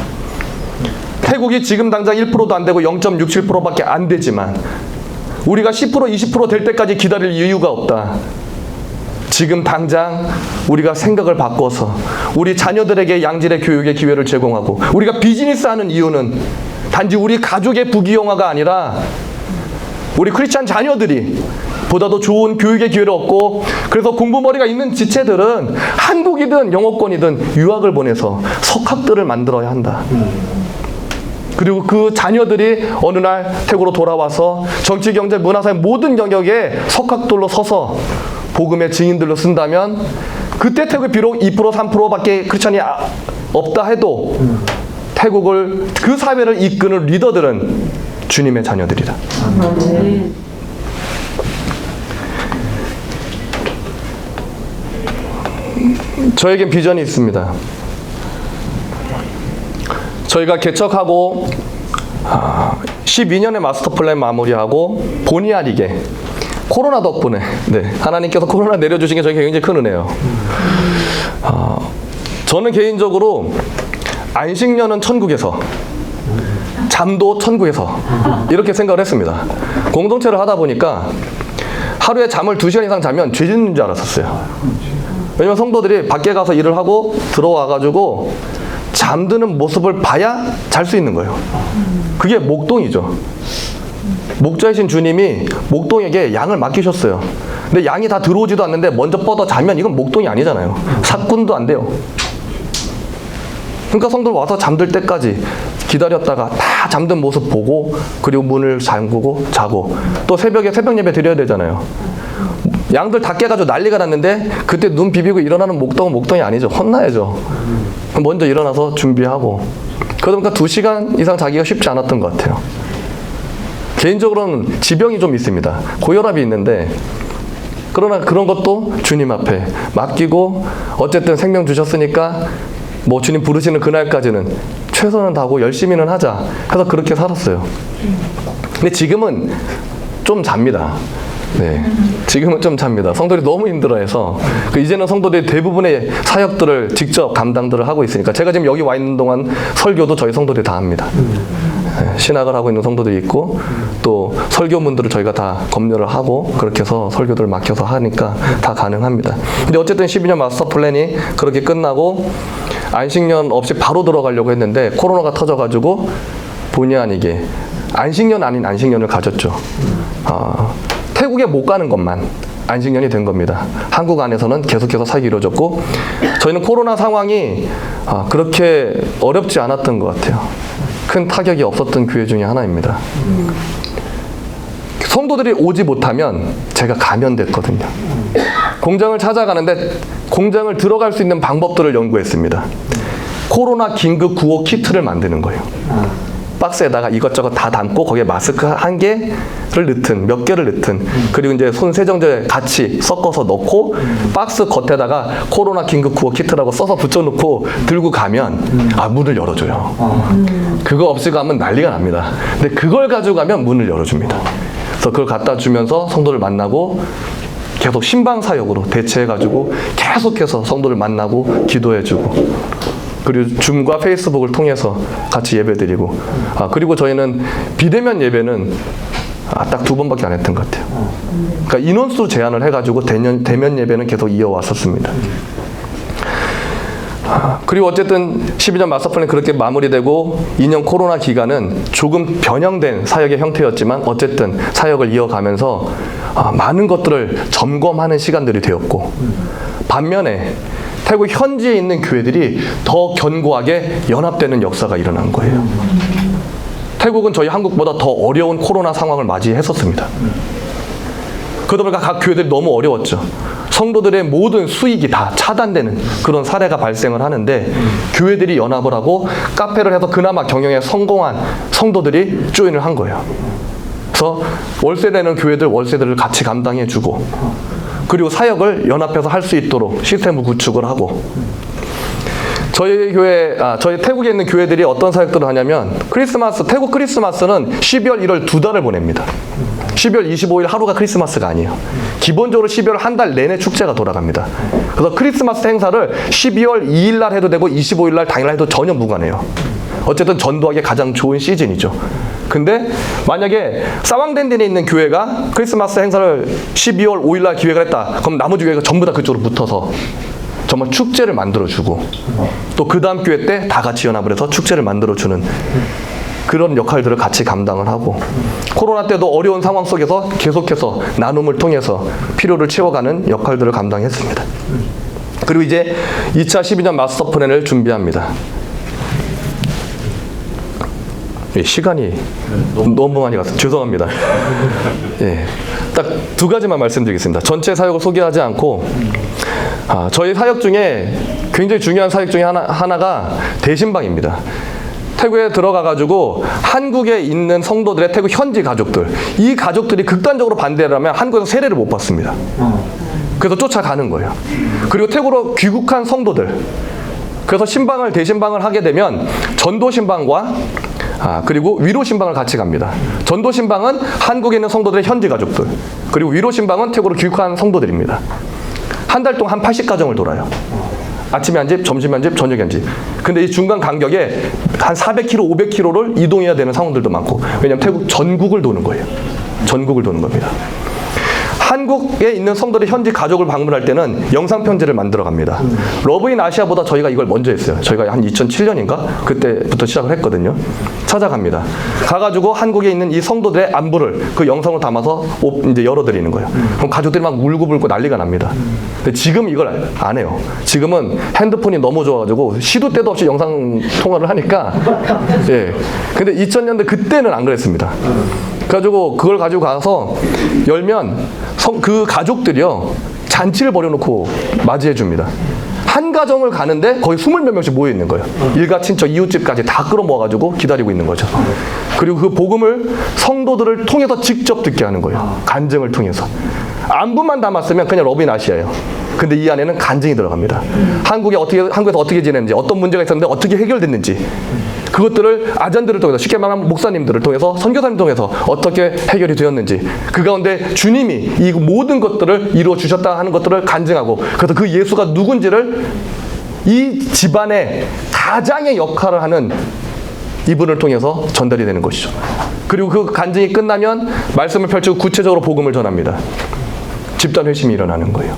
태국이 지금 당장 1%도 안 되고 0.67%밖에 안 되지만 우리가 10% 20% 될 때까지 기다릴 이유가 없다. 지금 당장 우리가 생각을 바꿔서 우리 자녀들에게 양질의 교육의 기회를 제공하고 우리가 비즈니스하는 이유는 단지 우리 가족의 부귀영화가 아니라 우리 크리스찬 자녀들이 보다 더 좋은 교육의 기회를 얻고 그래서 공부머리가 있는 지체들은 한국이든 영어권이든 유학을 보내서 석학들을 만들어야 한다. 그리고 그 자녀들이 어느 날 태국으로 돌아와서 정치, 경제, 문화사의 모든 영역에 석학들로 서서 복음의 증인들로 쓴다면 그때 태국이 비록 2% 3%밖에 크리스찬이 없다 해도 태국을 그 사회를 이끄는 리더들은 주님의 자녀들이다. 저에겐 비전이 있습니다. 저희가 개척하고 12년의 마스터 플랜 마무리하고 본의 아니게 코로나 덕분에 하나님께서 코로나 내려주신 게 저에게 굉장히 큰 은혜예요. 저는 개인적으로 안식년은 천국에서 잠도 천국에서 이렇게 생각을 했습니다. 공동체를 하다 보니까 하루에 잠을 2시간 이상 자면 죄 짓는 줄 알았었어요. 왜냐면 성도들이 밖에 가서 일을 하고 들어와가지고 잠드는 모습을 봐야 잘 수 있는 거예요. 그게 목동이죠. 목자이신 주님이 목동에게 양을 맡기셨어요. 근데 양이 다 들어오지도 않는데 먼저 뻗어 자면 이건 목동이 아니잖아요. 사꾼도 안 돼요. 그러니까 성도들 와서 잠들 때까지 기다렸다가 다 잠든 모습 보고 그리고 문을 잠그고 자고 또 새벽에 새벽 예배 드려야 되잖아요. 양들 다 깨가지고 난리가 났는데 그때 눈 비비고 일어나는 목동은 목동이 아니죠. 혼나야죠. 먼저 일어나서 준비하고 그러다 보니까 2시간 이상 자기가 쉽지 않았던 것 같아요. 개인적으로는 지병이 좀 있습니다. 고혈압이 있는데 그러나 그런 것도 주님 앞에 맡기고 어쨌든 생명 주셨으니까 뭐 주님 부르시는 그날까지는 최선을 다하고 열심히는 하자 해서 그렇게 살았어요. 근데 지금은 좀 잡니다. 지금은 좀 잡니다. 성도들이 너무 힘들어해서 이제는 성도들이 대부분의 사역들을 직접 감당들을 하고 있으니까 제가 지금 여기 와 있는 동안 설교도 저희 성도들이 다 합니다. 신학을 하고 있는 성도들이 있고 또 설교문들을 저희가 다 검열을 하고 그렇게 해서 설교들을 맡겨서 하니까 다 가능합니다. 근데 어쨌든 12년 마스터 플랜이 그렇게 끝나고 안식년 없이 바로 들어가려고 했는데 코로나가 터져가지고 본의 아니게 안식년 아닌 안식년을 가졌죠. 태국에 못 가는 것만 안식년이 된 겁니다. 한국 안에서는 계속해서 사역이 이루어졌고 저희는 코로나 상황이 그렇게 어렵지 않았던 것 같아요. 큰 타격이 없었던 교회 중에 하나입니다. 성도들이 오지 못하면 제가 가면 됐거든요. 공장을 찾아가는데 공장을 들어갈 수 있는 방법들을 연구했습니다. 코로나 긴급 구호 키트를 만드는 거예요. 박스에다가 이것저것 다 담고 거기에 마스크 1개를 넣든 몇 개를 넣든 그리고 이제 손 세정제 같이 섞어서 넣고 박스 겉에다가 코로나 긴급 구호 키트라고 써서 붙여놓고 들고 가면 문을 열어줘요. 그거 없이 가면 난리가 납니다. 근데 그걸 가지고 가면 문을 열어줍니다. 그래서 그걸 갖다 주면서 성도를 만나고 계속 신방사역으로 대체해가지고 계속해서 성도를 만나고 기도해주고 그리고 줌과 페이스북을 통해서 같이 예배드리고 그리고 저희는 비대면 예배는 딱 2번밖에 안 했던 것 같아요. 그러니까 인원수 제한을 해가지고 대면 예배는 계속 이어왔었습니다. 그리고 어쨌든 12년 마스터 플랜 그렇게 마무리되고 2년 코로나 기간은 조금 변형된 사역의 형태였지만 어쨌든 사역을 이어가면서 많은 것들을 점검하는 시간들이 되었고, 반면에 태국 현지에 있는 교회들이 더 견고하게 연합되는 역사가 일어난 거예요. 태국은 저희 한국보다 더 어려운 코로나 상황을 맞이했었습니다. 그러다 보니까 각 교회들이 너무 어려웠죠. 성도들의 모든 수익이 다 차단되는 그런 사례가 발생을 하는데, 교회들이 연합을 하고 카페를 해서 그나마 경영에 성공한 성도들이 조인을 한 거예요. 그래서 월세 내는 교회들 월세들을 같이 감당해주고, 그리고 사역을 연합해서 할 수 있도록 시스템을 구축을 하고, 저희 태국에 있는 교회들이 어떤 사역들을 하냐면, 태국 크리스마스는 12월 1월 2달을 보냅니다. 12월 25일 하루가 크리스마스가 아니에요. 기본적으로 12월 한 달 내내 축제가 돌아갑니다. 그래서 크리스마스 행사를 12월 2일 날 해도 되고 25일 날 당일 날 해도 전혀 무관해요. 어쨌든 전도하기 가장 좋은 시즌이죠. 근데 만약에 사왕댄딘에 있는 교회가 크리스마스 행사를 12월 5일 날 기획을 했다. 그럼 나머지 교회가 전부 다 그쪽으로 붙어서 정말 축제를 만들어주고, 또 그 다음 교회 때 다 같이 연합을 해서 축제를 만들어주는 그런 역할들을 같이 감당을 하고, 코로나 때도 어려운 상황 속에서 계속해서 나눔을 통해서 필요를 채워가는 역할들을 감당했습니다. 그리고 이제 2차 12년 마스터 플랜을 준비합니다. 시간이 너무 많이 갔어요. 죄송합니다. 예, 딱 두 가지만 말씀드리겠습니다. 전체 사역을 소개하지 않고, 저희 사역 중에 굉장히 중요한 사역 중에 하나가 대신방입니다. 태국에 들어가가지고 한국에 있는 성도들의 태국 현지 가족들, 이 가족들이 극단적으로 반대를 하면 한국에서 세례를 못 받습니다. 그래서 쫓아가는 거예요. 그리고 태국으로 귀국한 성도들, 그래서 대신방을 하게 되면 전도 신방과 그리고 위로 신방을 같이 갑니다. 전도 신방은 한국에 있는 성도들의 현지 가족들, 그리고 위로 신방은 태국으로 귀국한 성도들입니다. 한 달 동안 한 80가정을 돌아요. 아침에 한 집, 점심에 한 집, 저녁에 한 집. 근데 이 중간 간격에 한 400km, 500km를 이동해야 되는 상황들도 많고, 왜냐하면 태국 전국을 도는 거예요. 전국을 도는 겁니다. 한국에 있는 성도들의 현지 가족을 방문할 때는 영상 편지를 만들어 갑니다. 러브인 아시아보다 저희가 이걸 먼저 했어요. 저희가 한 2007년인가 그때부터 시작을 했거든요. 찾아갑니다. 가가지고 한국에 있는 이 성도들의 안부를 그 영상을 담아서 이제 열어드리는 거예요. 그럼 가족들이 막 울고불고 난리가 납니다. 근데 지금 이걸 안 해요. 지금은 핸드폰이 너무 좋아가지고 시도 때도 없이 영상 통화를 하니까. 예. 근데 2000년대 그때는 안 그랬습니다. 그래가지고 그걸 가지고 가서 열면 그 가족들이요 잔치를 벌여놓고 맞이해 줍니다. 한 가정을 가는데 거의 20몇 명씩 모여 있는 거예요. 일가 친척 이웃집까지 다 끌어모아가지고 기다리고 있는 거죠. 그리고 그 복음을 성도들을 통해서 직접 듣게 하는 거예요. 간증을 통해서. 안부만 담았으면 그냥 러브인 아시아예요. 근데 이 안에는 간증이 들어갑니다. 한국에서 어떻게 지냈는지, 어떤 문제가 있었는데 어떻게 해결됐는지, 그것들을 아잔들을 통해서, 쉽게 말하면 목사님들을 통해서, 선교사님 통해서 어떻게 해결이 되었는지, 그 가운데 주님이 이 모든 것들을 이루어 주셨다 하는 것들을 간증하고, 그래서 그 예수가 누군지를 이 집안의 가장의 역할을 하는 이분을 통해서 전달이 되는 것이죠. 그리고 그 간증이 끝나면 말씀을 펼치고 구체적으로 복음을 전합니다. 집단 회심이 일어나는 거예요.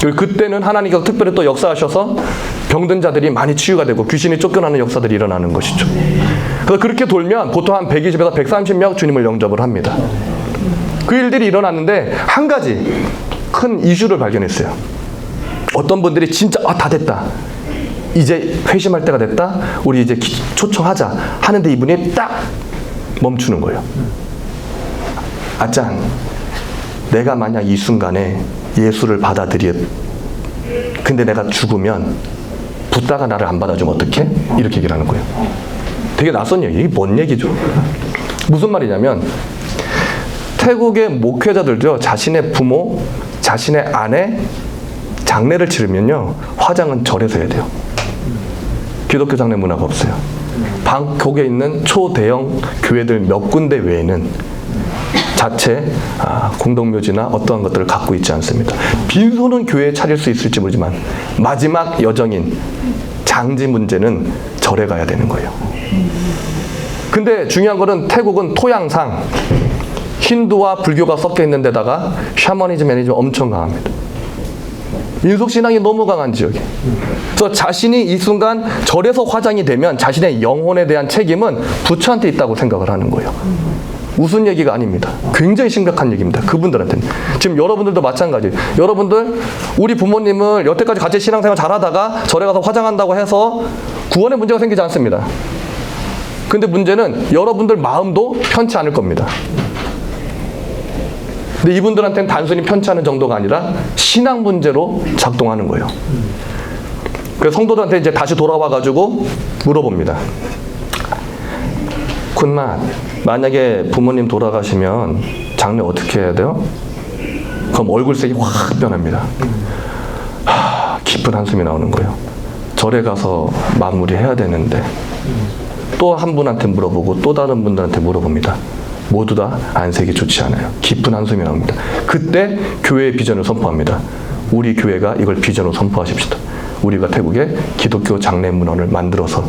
그리고 그때는 하나님께서 특별히 또 역사하셔서 병든 자들이 많이 치유가 되고 귀신이 쫓겨나는 역사들이 일어나는 것이죠. 그래서 그렇게 돌면 보통 한 120에서 130명 주님을 영접을 합니다. 그 일들이 일어났는데 한 가지 큰 이슈를 발견했어요. 어떤 분들이 진짜 다 됐다, 이제 회심할 때가 됐다, 우리 이제 초청하자 하는데 이분이 딱 멈추는 거예요. 아짱, 내가 만약 이 순간에 예수를 근데 내가 죽으면 붓다가 나를 안 받아주면 어떡해? 이렇게 얘기를 하는 거예요. 되게 낯선 얘기. 이게 뭔 얘기죠? 무슨 말이냐면, 태국의 목회자들도 자신의 부모, 자신의 아내 장례를 치르면요, 화장은 절에서 해야 돼요. 기독교 장례 문화가 없어요. 방콕에 있는 초대형 교회들 몇 군데 외에는 자체 공동묘지나 어떠한 것들을 갖고 있지 않습니다. 빈손은 교회에 차릴 수 있을지 모르지만 마지막 여정인 장지 문제는 절에 가야 되는 거예요. 근데 중요한 거는 태국은 토양상 힌두와 불교가 섞여 있는 데다가 샤머니즘, 애니즘 엄청 강합니다. 민속신앙이 너무 강한 지역에. 그래서 자신이 이 순간 절에서 화장이 되면 자신의 영혼에 대한 책임은 부처한테 있다고 생각을 하는 거예요. 무슨 얘기가 아닙니다. 굉장히 심각한 얘기입니다. 그분들한테는. 지금 여러분들도 마찬가지예요. 여러분들 우리 부모님을 여태까지 같이 신앙생활 잘하다가 절에 가서 화장한다고 해서 구원에 문제가 생기지 않습니다. 근데 문제는 여러분들 마음도 편치 않을 겁니다. 근데 이분들한테는 단순히 편치 않은 정도가 아니라 신앙 문제로 작동하는 거예요. 그래서 성도들한테 이제 다시 돌아와가지고 물어봅니다. 군맛, 만약에 부모님 돌아가시면 장례 어떻게 해야 돼요? 그럼 얼굴색이 확 변합니다. 깊은 한숨이 나오는 거예요. 절에 가서 마무리해야 되는데 또 한 분한테 물어보고 또 다른 분들한테 물어봅니다. 모두 다 안색이 좋지 않아요. 깊은 한숨이 나옵니다. 그때 교회의 비전을 선포합니다. 우리 교회가 이걸 비전으로 선포하십시다. 우리가 태국에 기독교 장례 문헌을 만들어서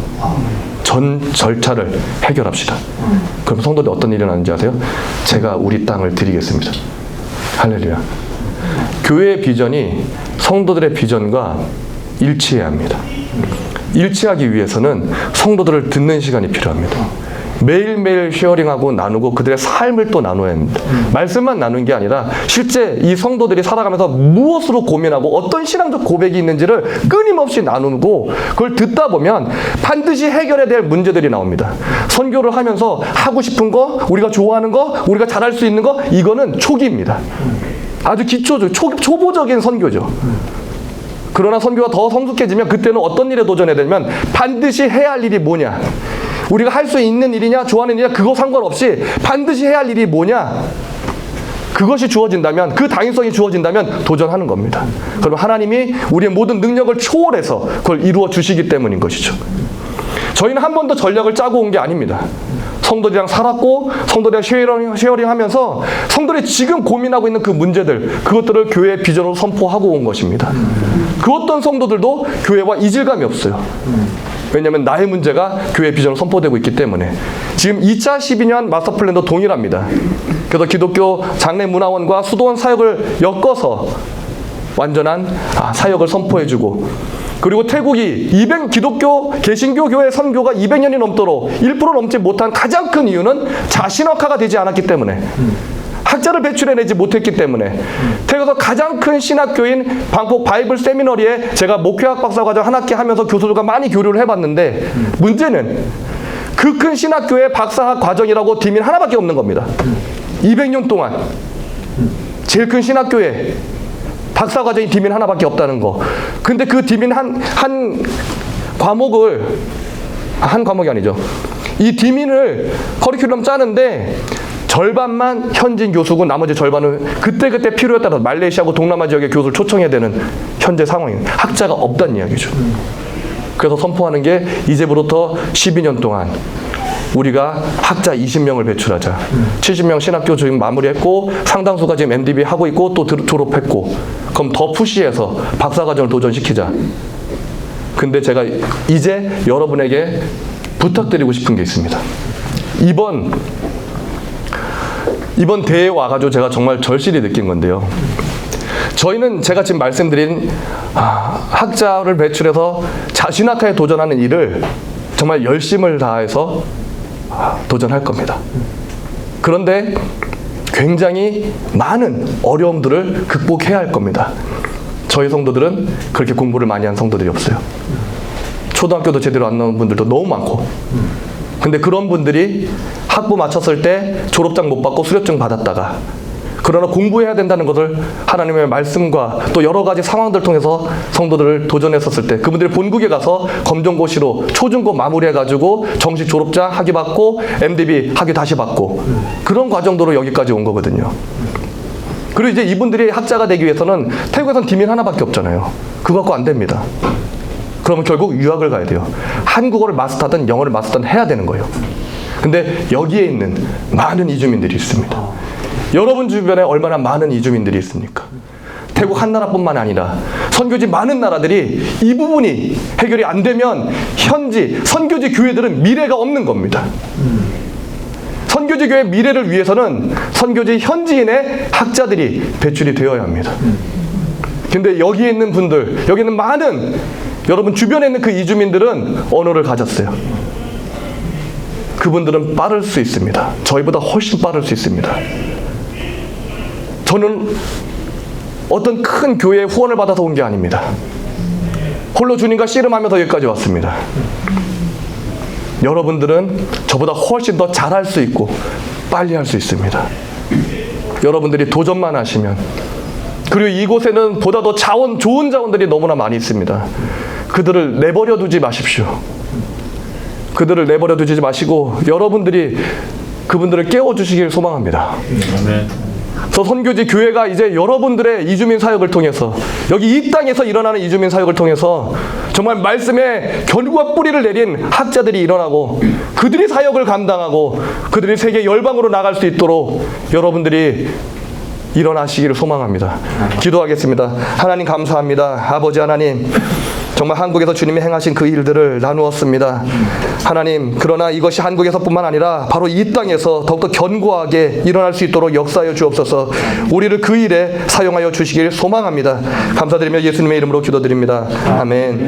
전 절차를 해결합시다. 그럼 성도들 어떤 일이 나는지 아세요? 제가 우리 땅을 드리겠습니다. 할렐루야. 교회의 비전이 성도들의 비전과 일치해야 합니다. 일치하기 위해서는 성도들을 듣는 시간이 필요합니다. 매일매일 쉐어링하고 나누고 그들의 삶을 또 나눠야 합니다. 말씀만 나누는 게 아니라 실제 이 성도들이 살아가면서 무엇으로 고민하고 어떤 신앙적 고백이 있는지를 끊임없이 나누고 그걸 듣다 보면 반드시 해결해야 될 문제들이 나옵니다. 선교를 하면서 하고 싶은 거, 우리가 좋아하는 거, 우리가 잘할 수 있는 거, 이거는 초기입니다. 아주 기초적, 초보적인 선교죠. 그러나 선교가 더 성숙해지면 그때는 어떤 일에 도전해야 되냐면 반드시 해야 할 일이 뭐냐, 우리가 할 수 있는 일이냐 좋아하는 일이냐 그거 상관없이 반드시 해야 할 일이 뭐냐, 그것이 주어진다면, 그 당위성이 주어진다면 도전하는 겁니다. 그럼 하나님이 우리의 모든 능력을 초월해서 그걸 이루어 주시기 때문인 것이죠. 저희는 한 번도 전략을 짜고 온 게 아닙니다. 성도들이랑 살았고 성도들이랑 쉐어링하면서 성도들이 지금 고민하고 있는 그 문제들, 그것들을 교회의 비전으로 선포하고 온 것입니다. 그 어떤 성도들도 교회와 이질감이 없어요. 왜냐하면 나의 문제가 교회의 비전으로 선포되고 있기 때문에. 지금 2차 12년 마스터 플랜도 동일합니다. 그래서 기독교 장례문화원과 수도원 사역을 엮어서 완전한 사역을 선포해주고, 그리고 태국이 기독교 개신교 교회 선교가 200년이 넘도록 1% 넘지 못한 가장 큰 이유는 자신학화가 되지 않았기 때문에, 학자를 배출해내지 못했기 때문에. 태국에서 가장 큰 신학교인 방콕 바이블 세미너리에 제가 목회학 박사과정 한 학기 하면서 교수들과 많이 교류를 해봤는데, 문제는 그 큰 신학교의 박사학 과정이라고 디민 하나밖에 없는 겁니다. 200년 동안 제일 큰 신학교에 박사과정이 디민 하나밖에 없다는 거. 근데 그 디민 한 과목을, 한 과목이 아니죠, 이 디민을 커리큘럼 짜는데 절반만 현진 교수고 나머지 절반은 그때그때 필요에 따라 말레이시아고 동남아 지역의 교수를 초청해야 되는 현재 상황입니다. 학자가 없다는 이야기죠. 그래서 선포하는 게 이제부터 12년 동안 우리가 학자 20명을 배출하자. 70명 신학교 지금 마무리했고 상당수가 지금 MDB 하고 있고 또 졸업했고, 그럼 더 푸시해서 박사과정을 도전시키자. 근데 제가 이제 여러분에게 부탁드리고 싶은 게 있습니다. 이번 대회에 와가지고 제가 정말 절실히 느낀 건데요. 저희는 제가 지금 말씀드린 학자를 배출해서 자신학화에 도전하는 일을 정말 열심을 다해서 도전할 겁니다. 그런데 굉장히 많은 어려움들을 극복해야 할 겁니다. 저희 성도들은 그렇게 공부를 많이 한 성도들이 없어요. 초등학교도 제대로 안 나온 분들도 너무 많고. 근데 그런 분들이 학부 마쳤을 때 졸업장 못 받고 수료증 받았다가, 그러나 공부해야 된다는 것을 하나님의 말씀과 또 여러 가지 상황들을 통해서 성도들을 도전했었을 때 그분들이 본국에 가서 검정고시로 초중고 마무리해가지고 정식 졸업장 학위 받고 MDB 학위 다시 받고, 그런 과정도로 여기까지 온 거거든요. 그리고 이제 이분들이 학자가 되기 위해서는 태국에서는 디민 하나밖에 없잖아요. 그거 갖고 안 됩니다. 그러면 결국 유학을 가야 돼요. 한국어를 마스터하든 영어를 마스터하든 해야 되는 거예요. 근데 여기에 있는 많은 이주민들이 있습니다. 여러분 주변에 얼마나 많은 이주민들이 있습니까? 태국 한 나라뿐만 아니라 선교지 많은 나라들이 이 부분이 해결이 안 되면 현지 선교지 교회들은 미래가 없는 겁니다. 선교지 교회 미래를 위해서는 선교지 현지인의 학자들이 배출이 되어야 합니다. 근데 여기에 있는 분들, 여기 있는 많은 여러분 주변에 있는 그 이주민들은 언어를 가졌어요. 그분들은 빠를 수 있습니다. 저희보다 훨씬 빠를 수 있습니다. 저는 어떤 큰 교회의 후원을 받아서 온 게 아닙니다. 홀로 주님과 씨름하면서 여기까지 왔습니다. 여러분들은 저보다 훨씬 더 잘할 수 있고 빨리 할 수 있습니다. 여러분들이 도전만 하시면. 그리고 이곳에는 보다 더 좋은 자원들이 너무나 많이 있습니다. 그들을 내버려 두지 마십시오. 그들을 내버려 두지 마시고 여러분들이 그분들을 깨워주시길 소망합니다. 저 선교지 교회가 이제 여러분들의 이주민 사역을 통해서 여기 이 땅에서 일어나는 이주민 사역을 통해서 정말 말씀에 견고한 뿌리를 내린 학자들이 일어나고 그들이 사역을 감당하고 그들이 세계 열방으로 나갈 수 있도록 여러분들이 일어나시기를 소망합니다. 기도하겠습니다. 하나님 감사합니다. 아버지 하나님, 정말 한국에서 주님이 행하신 그 일들을 나누었습니다. 하나님, 그러나 이것이 한국에서뿐만 아니라 바로 이 땅에서 더욱더 견고하게 일어날 수 있도록 역사하여 주옵소서. 우리를 그 일에 사용하여 주시길 소망합니다. 감사드리며 예수님의 이름으로 기도드립니다. 아멘.